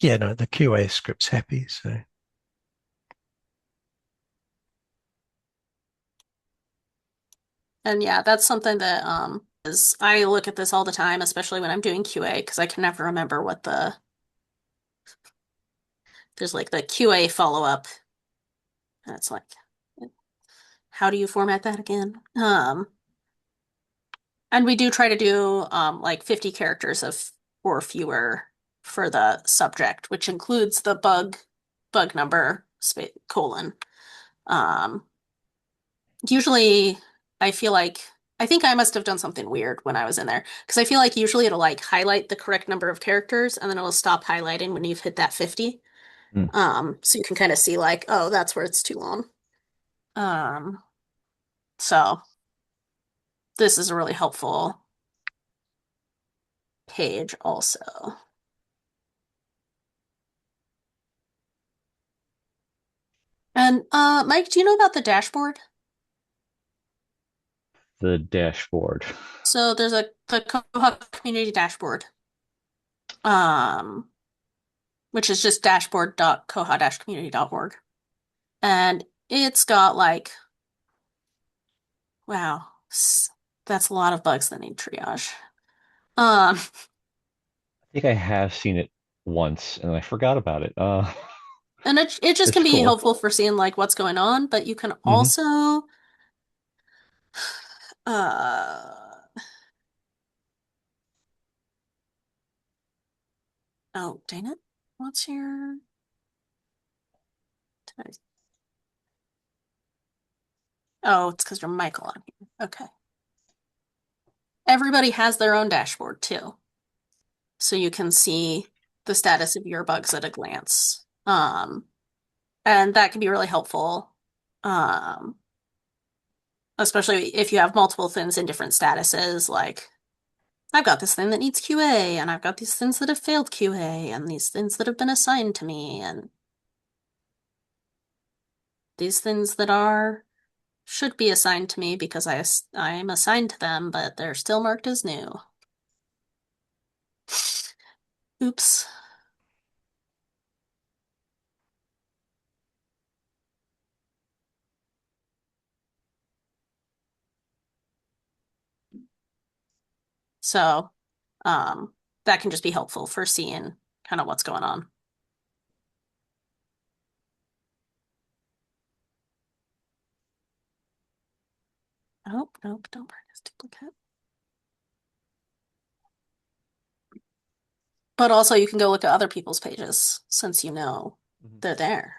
Yeah, no, the QA script's happy, so. And yeah, that's something that is I look at this all the time, especially when I'm doing QA, because I can never remember what there's like the QA follow-up. And it's like, how do you format that again? And we do try to do like 50 characters of or fewer for the subject, which includes the bug number colon. Usually I feel like I think I must have done something weird when I was in there because I feel like usually it'll like highlight the correct number of characters and then it'll stop highlighting when you've hit that 50. So you can kind of see like, oh, that's where it's too long. So this is a really helpful page also. And Mike, do you know about the dashboard? The dashboard. So there's the Koha community dashboard, which is just dashboard.koha-community.org. And it's got like, wow, that's a lot of bugs that need triage. I think I have seen it once and I forgot about it. And it just can be cool. helpful for seeing like what's going on, but you can also oh, dang it. What's your Oh, it's because you're Michael on here. Okay. Everybody has their own dashboard too. So you can see the status of your bugs at a glance. And that can be really helpful. Especially if you have multiple things in different statuses, like I've got this thing that needs QA, and I've got these things that have failed QA, and these things that have been assigned to me, and these things that should be assigned to me because I'm assigned to them, but they're still marked as new. Oops. So that can just be helpful for seeing kind of what's going on. Oh, nope, don't burn this duplicate. But also you can go look at other people's pages since you know they're there.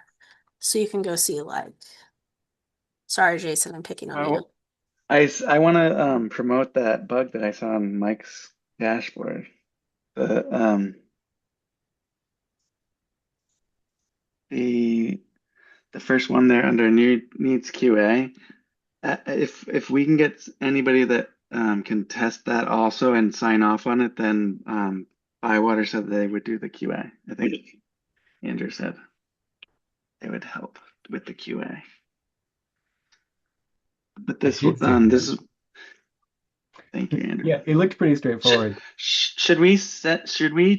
So you can go see like, sorry, Jason, I'm picking on you. I want to promote that bug that I saw on Mike's dashboard. The first one there under needs QA. If we can get anybody that can test that also and sign off on it, then Bywater said they would do the QA. I think Andrew said they would help with the QA. But this is thank you, Andrew. Yeah, it looked pretty straightforward. Should we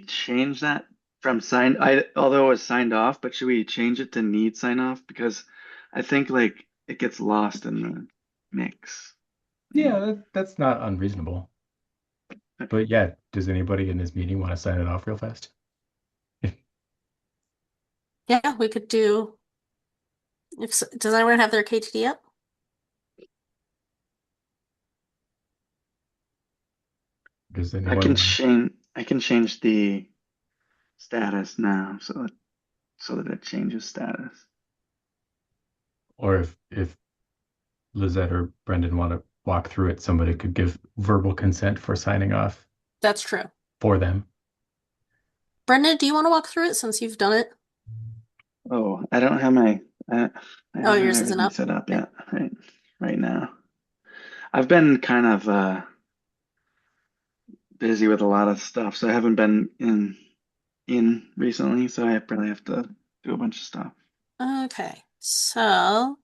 change that from although it was signed off, but should we change it to need sign off? Because I think like it gets lost in the mix. Yeah, that's not unreasonable. But yeah, does anybody in this meeting want to sign it off real fast? Yeah, we could do. Does anyone have their KTD up? Does I anyone? can change the status now so that it changes status. Or if Lisette or Brendan want to walk through it, somebody could give verbal consent for signing off That's true. for them. Brendan, do you want to walk through it since you've done it? Oh, I don't have my I don't have Yours isn't everything up. set up yet right now. I've been kind of busy with a lot of stuff, so I haven't been in recently, so I probably have to do a bunch of stuff. Okay, so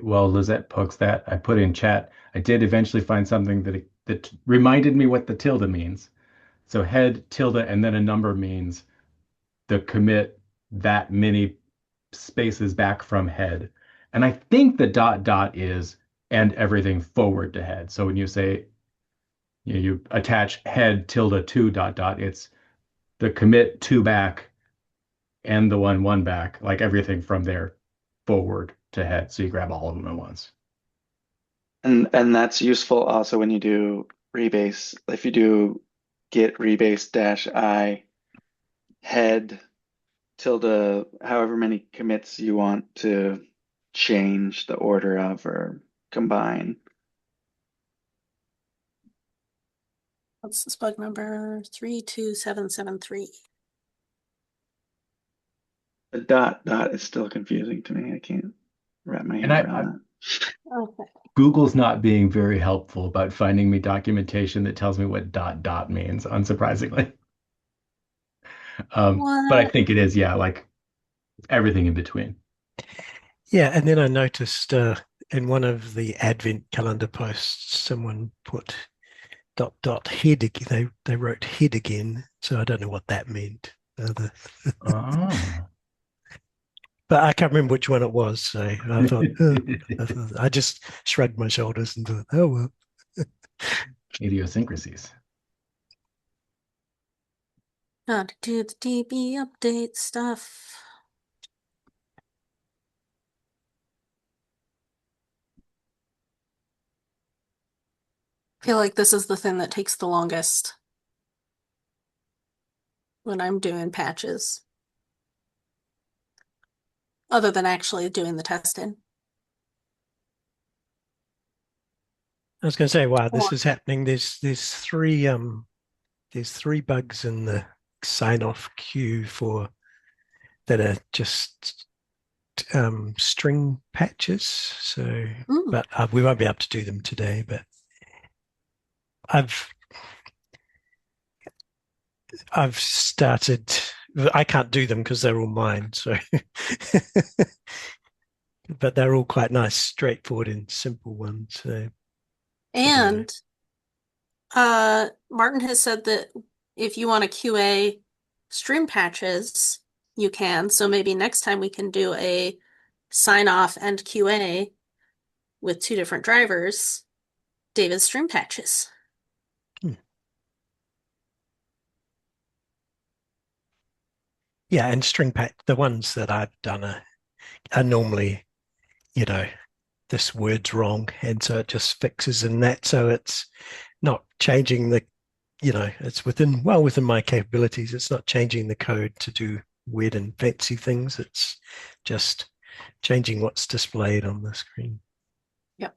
While Lisette pokes that, I put in chat. I did eventually find something that reminded me what the tilde means. So head tilde and then a number means the commit that many spaces back from head. And I think the dot dot is and everything forward to head. So when you say you attach head tilde to dot dot, it's the commit to back and the one back, like everything from there forward to head. So you grab all of them at once. And that's useful also when you do rebase. If you do get rebase dash I head tilde however many commits you want to change the order of or combine. what's this bug number? 32773. The dot dot is still confusing to me. I can't wrap my head around that. Okay. Google's not being very helpful about finding me documentation that tells me what dot dot means, unsurprisingly. But I What? think it is, yeah, like everything in between. Yeah, and then I noticed in one of the Advent calendar posts, someone put dot dot head again. They wrote head again, so I don't know what that meant. Oh. But I can't remember which one it was, so I thought, I just shrugged my shoulders and thought, oh well. Idiosyncrasies. Gotta do the DB update stuff. I feel like this is the thing that takes the longest when I'm doing patches, other than actually doing the testing. I was going to say, wow, this is happening. There's three bugs in the sign off queue that are just string patches. So, but we won't be able to do them today. But I've started. I can't do them because they're all mine. So, but they're all quite nice, straightforward, and simple ones. So. And Martin has said that if you want to QA stream patches, you can. So maybe next time we can do a sign off and QA with two different drivers, David's stream patches. Yeah, and string patch, the ones that I've done are normally, this word's wrong, and so it just fixes in that. So it's not changing it's within my capabilities. It's not changing the code to do weird and fancy things. It's just changing what's displayed on the screen. Yep.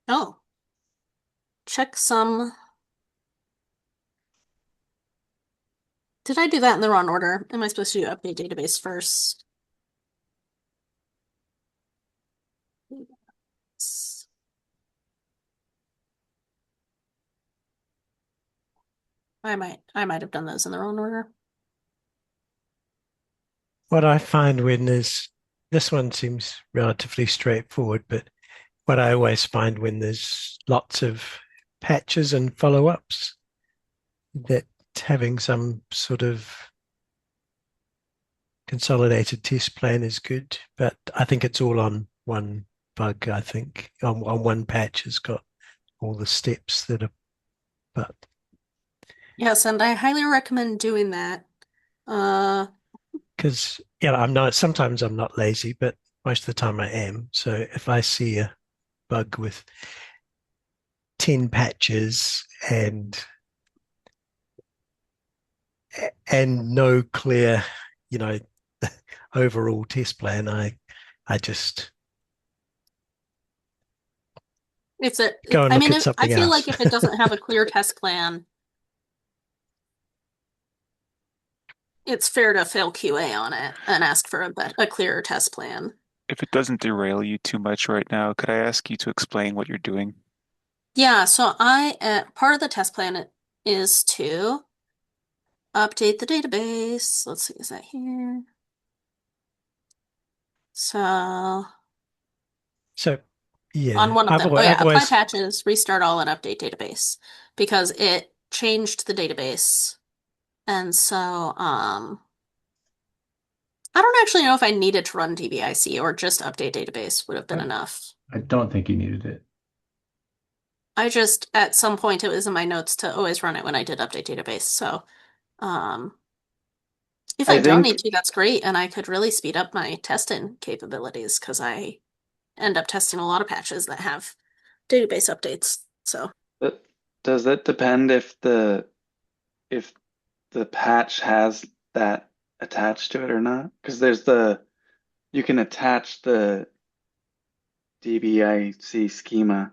Oh, check some. Did I do that in the wrong order? Am I supposed to do update database first? I might have done those in the wrong order. What I find when this one seems relatively straightforward, but what I always find when there's lots of patches and follow-ups, that having some sort of consolidated test plan is good, but I think it's all on one bug. I think on one patch has got all the steps that are, but yes, and I highly recommend doing that Because sometimes I'm not lazy, but most of the time I am. So if I see a bug with 10 patches and no clear, you know, overall test plan, I just go and I look mean, at I something feel else. like if it doesn't have a clear test plan, it's fair to fail QA on it and ask for a clearer test plan. If it doesn't derail you too much right now, could I ask you to explain what you're doing? Yeah, so part of the test plan is to update the database. Let's see, is that here? So So yeah, on one of them. Oh I've yeah, apply always patches, restart all, and update database because it changed the database. And so I don't actually know if I needed to run DBIC or just update database would have been enough. I don't think you needed it. I just at some point it was in my notes to always run it when I did update database. So um if I I don't think need to, that's great, and I could really speed up my testing capabilities because I end up testing a lot of patches that have database updates. So But does it depend if the patch has that attached to it or not? Because you can attach the DBIC schema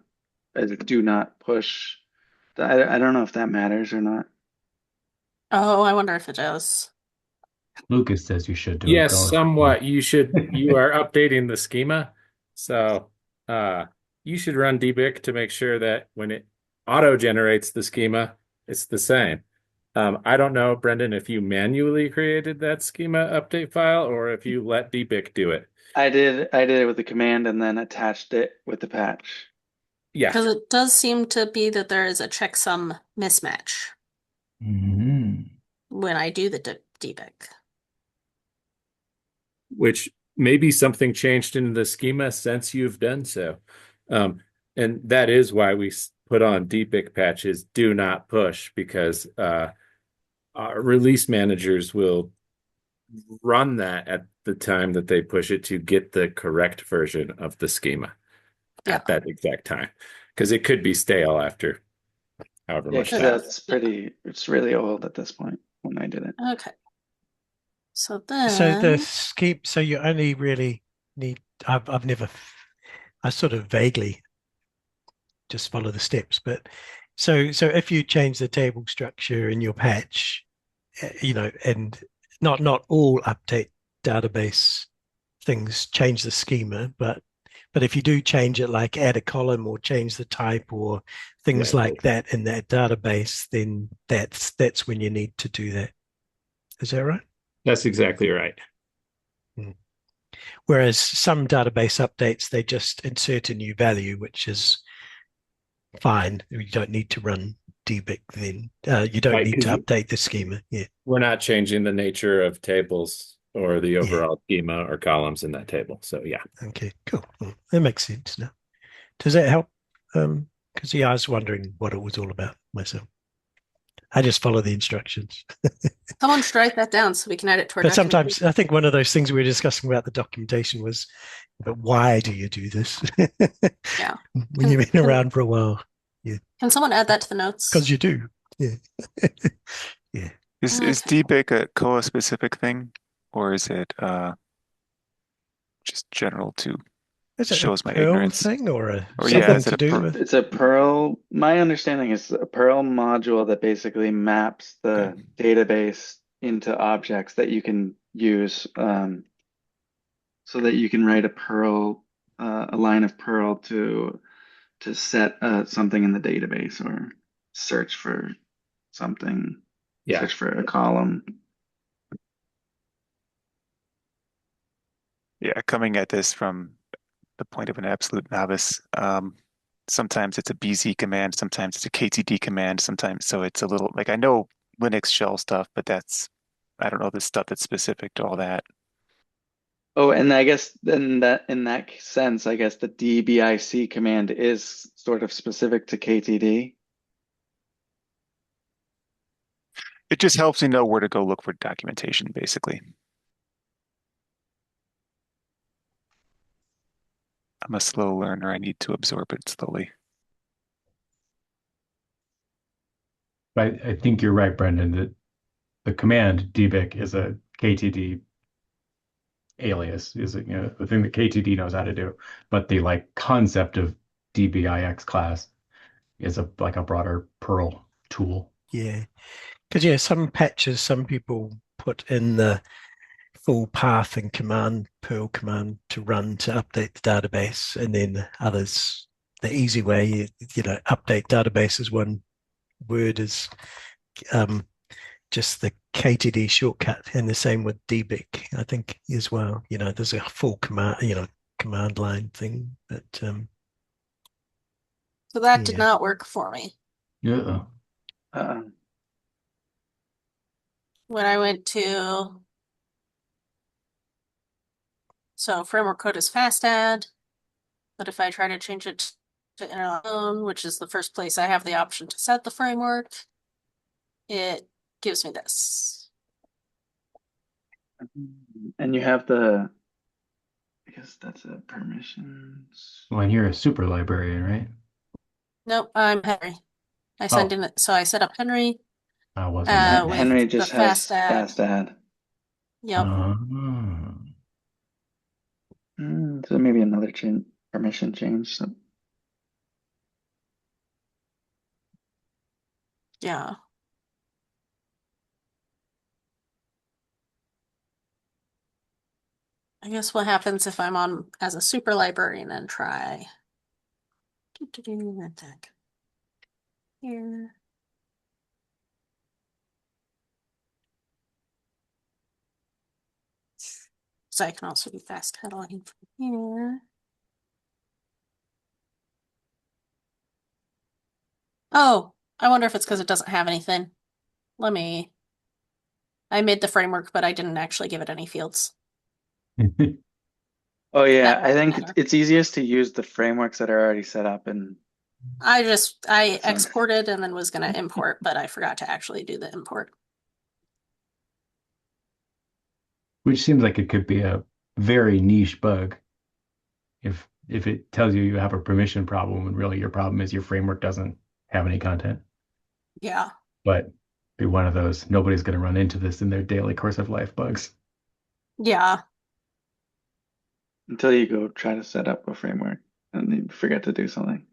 as a do not push. I don't know if that matters or not. oh, I wonder if it does. Lucas says you should do it. Yes, Go. somewhat. You are updating the schema. So you should run dbic to make sure that when it auto generates the schema, it's the same. I don't know, Brendan, if you manually created that schema update file or if you let dbic do it. I did it with the command and then attached it with the patch. Yeah. Because it does seem to be that there is a checksum mismatch when I do the dbic. Which maybe something changed in the schema since you've done so. And that is why we put on dbic patches do not push, because our release managers will run that at the time that they push it to get the correct version of the schema Yeah. at that exact time. Because it could be stale after however Yeah, much because time. it's really old at this point when I did it. Okay. So so the then scheme. So you only really need. I've never. I sort of vaguely just follow the steps, but so if you change the table structure in your patch, and not all update database things change the schema, but if you do change it, like add a column or change the type or things like that in that database, then that's when you need to do that. Is that right? That's exactly right. Whereas some database updates, they just insert a new value, which is fine. You don't need to run dbic then. You don't Right, need to 'cause update the schema. Yeah. we're not changing the nature of tables or the Yeah. overall schema or columns in that table. So yeah. Okay, cool. That makes sense now. Does that help? Because I was wondering what it was all about myself. I just follow the instructions. someone strike that down so we can add it to our But sometimes documentation. I think one of those things we were discussing about the documentation was, but why do you do this? Yeah. When you've been around for a while. Yeah. Can someone add that to the notes? Because you do. Yeah. Yeah. Is Okay. dbic a koha specific thing, or is it just general to Is it a shows my Perl ignorance? thing or Or yeah, something is it to a do with? It's a Perl. My understanding is a Perl module that basically maps the database into objects that you can use, so that you can write a line of Perl to set something in the database or search for something, Yeah. search for a column. Yeah, coming at this from the point of an absolute novice, sometimes it's a BZ command, sometimes it's a KTD command, sometimes so it's a little like I know Linux shell stuff, but I don't know the stuff that's specific to all that. Oh, and I guess in that sense, I guess the DBIC command is sort of specific to KTD. It just helps me know where to go look for documentation, basically. I'm a slow learner. I need to absorb it slowly. But I think you're right, Brendan, that the command dbic is a KTD alias, is the thing that KTD knows how to do. But the like concept of DBIX class is like a broader Perl tool. Yeah, because some patches, some people put in the full path and command, Perl command to run to update the database, and then others, the easy way, update database is one word is just the KTD shortcut, and the same with dbic, I think, as well. There's a full command line thing, but So that did not work for me. Yeah. When I went to, so framework code is fast add, but if I try to change it to inner alone, which is the first place I have the option to set the framework, it gives me this. And you have I guess that's a permissions. Well, and you're a super librarian, right? Nope, I'm Henry. I send in it, so I set up Henry. Wasn't that with Henry just the has fast add. fast add. Yep. So maybe another permission change. So. Yeah. I guess what happens if I'm on as a super librarian and try attack here. So I can also do fast cataloging from here. Oh, I wonder if it's because it doesn't have anything. I made the framework, but I didn't actually give it any fields. Oh yeah, I think it's easiest to use the frameworks that are already set up, and I exported and then was going to import, but I forgot to actually do the import. Which seems like it could be a very niche bug. If it tells you you have a permission problem and really your problem is your framework doesn't have any content. Yeah. But be one of those, nobody's going to run into this in their daily course of life bugs. Yeah. Until you go try to set up a framework and you forget to do something.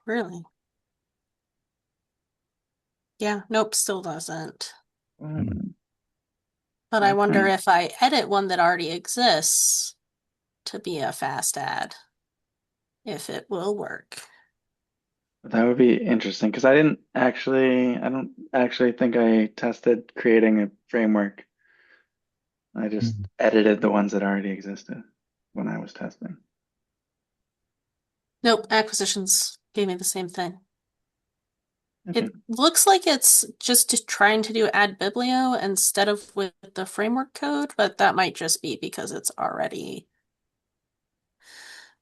Really? Yeah, nope, still doesn't. But I wonder if I edit one that already exists to be a fast add, if it will work. That would be interesting because I don't actually think I tested creating a framework. I just edited the ones that already existed when I was testing. Nope, acquisitions gave me the same thing. Okay. It looks like it's just trying to do add biblio instead of with the framework code, but that might just be because it's already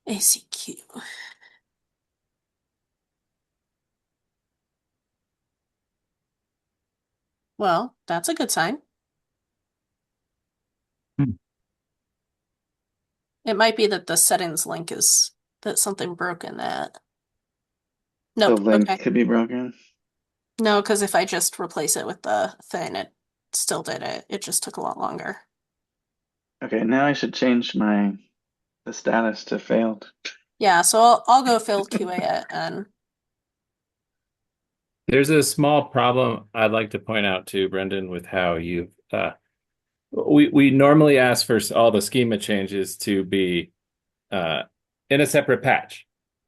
ACQ. Well, that's a good sign. It might be that the settings link is that something broke in that. Nope. The link okay. could be broken. No, because if I just replace it with the thing, it still did it. It just took a lot longer. Okay, now I should change the status to failed. Yeah, so I'll go failed QA it and There's a small problem I'd like to point out too, Brendan, with how you've we normally ask for all the schema changes to be in a separate patch.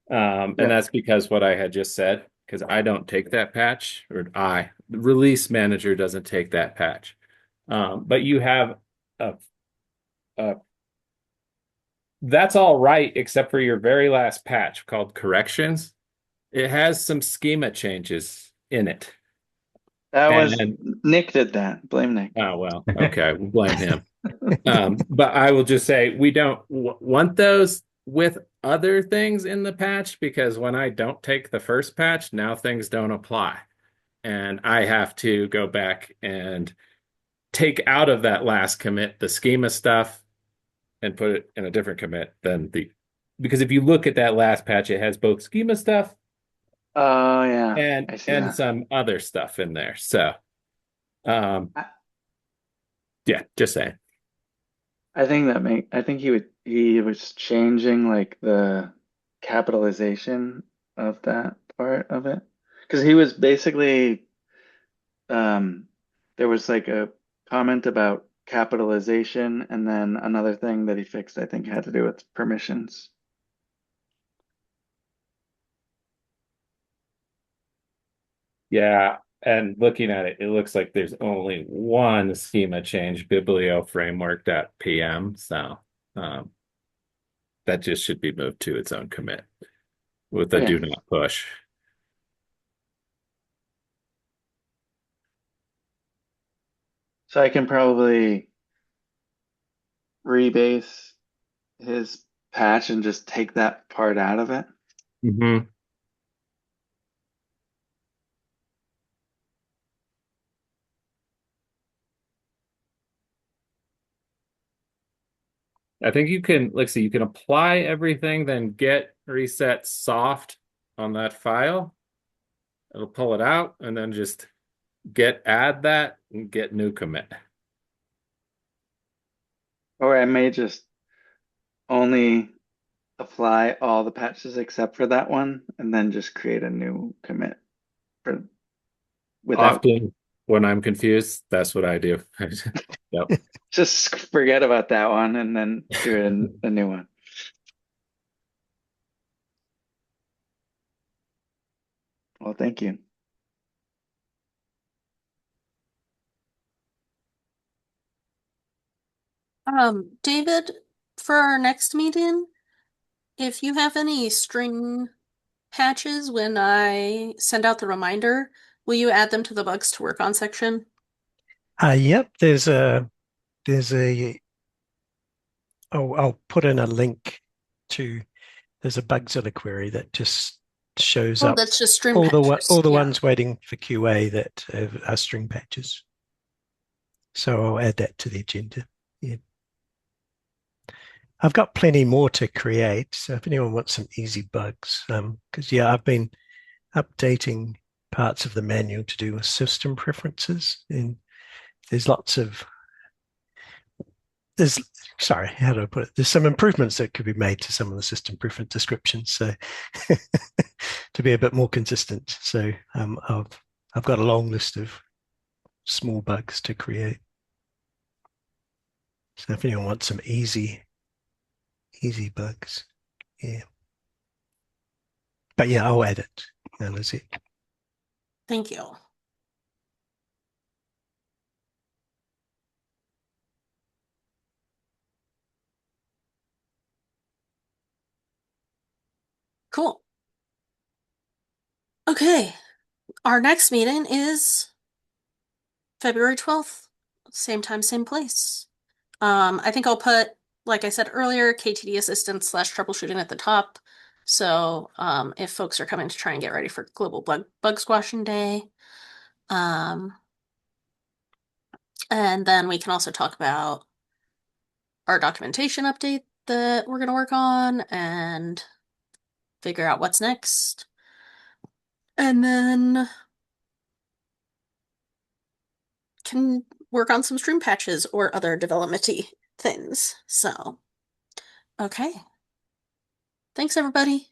And that's because what I had just said, because I don't take that patch, or the release manager doesn't take that patch. But you have that's all right, except for your very last patch called corrections. It has some schema changes in it. Nick did that. Blame Nick. Oh, well, okay, we'll blame him. But I will just say we don't want those. with other things in the patch, because when I don't take the first patch, now things don't apply. And I have to go back and take out of that last commit the schema stuff and put it in a different commit than because if you look at that last patch, it has both schema stuff Oh yeah, and I see that. some other stuff in there. So yeah, just saying. I think I think he was changing like the capitalization of that part of it. Because he was basically there was like a comment about capitalization, and then another thing that he fixed, I think, had to do with permissions. Yeah, and looking at it, it looks like there's only one schema change, biblioframework.pm. So that just should be moved to its own commit with a Okay. do not push. So I can probably rebase his patch and just take that part out of it. Mm-hmm. I think you can, let's see, you can apply everything, then get reset soft on that file. It'll pull it out and then just add that and get new commit. Or I may just only apply all the patches except for that one, and then just create a new commit for without Often when I'm confused, that's what I do. Yep. just forget about that one and then do a new one. Well, thank you. David, for our next meeting, if you have any string patches when I send out the reminder, will you add them to the bugs to work on section? Yep, there's a I'll put in a link to there's a Bugzilla query that just shows Oh, up that's just string all patches. the Yeah. ones waiting for QA that are string patches. So I'll add that to the agenda. Yeah. I've got plenty more to create. So if anyone wants some easy bugs, because yeah, I've been updating parts of the manual to do with system preferences, and there's lots of there's sorry, how do I put it? There's some improvements that could be made to some of the system preference descriptions, so to be a bit more consistent. So I've got a long list of small bugs to create. So if anyone wants some easy bugs, yeah. But yeah, I'll add it. And that's it. Thank you. Cool. Okay. Our next meeting is February 12th. Same time, same place. I think I'll put, like I said earlier, KTD assistance / troubleshooting at the top. So if folks are coming to try and get ready for Global Bug Squashing Day. And then we can also talk about our documentation update that we're going to work on and figure out what's next. And then can work on some stream patches or other development-y things. So, okay. Thanks, everybody.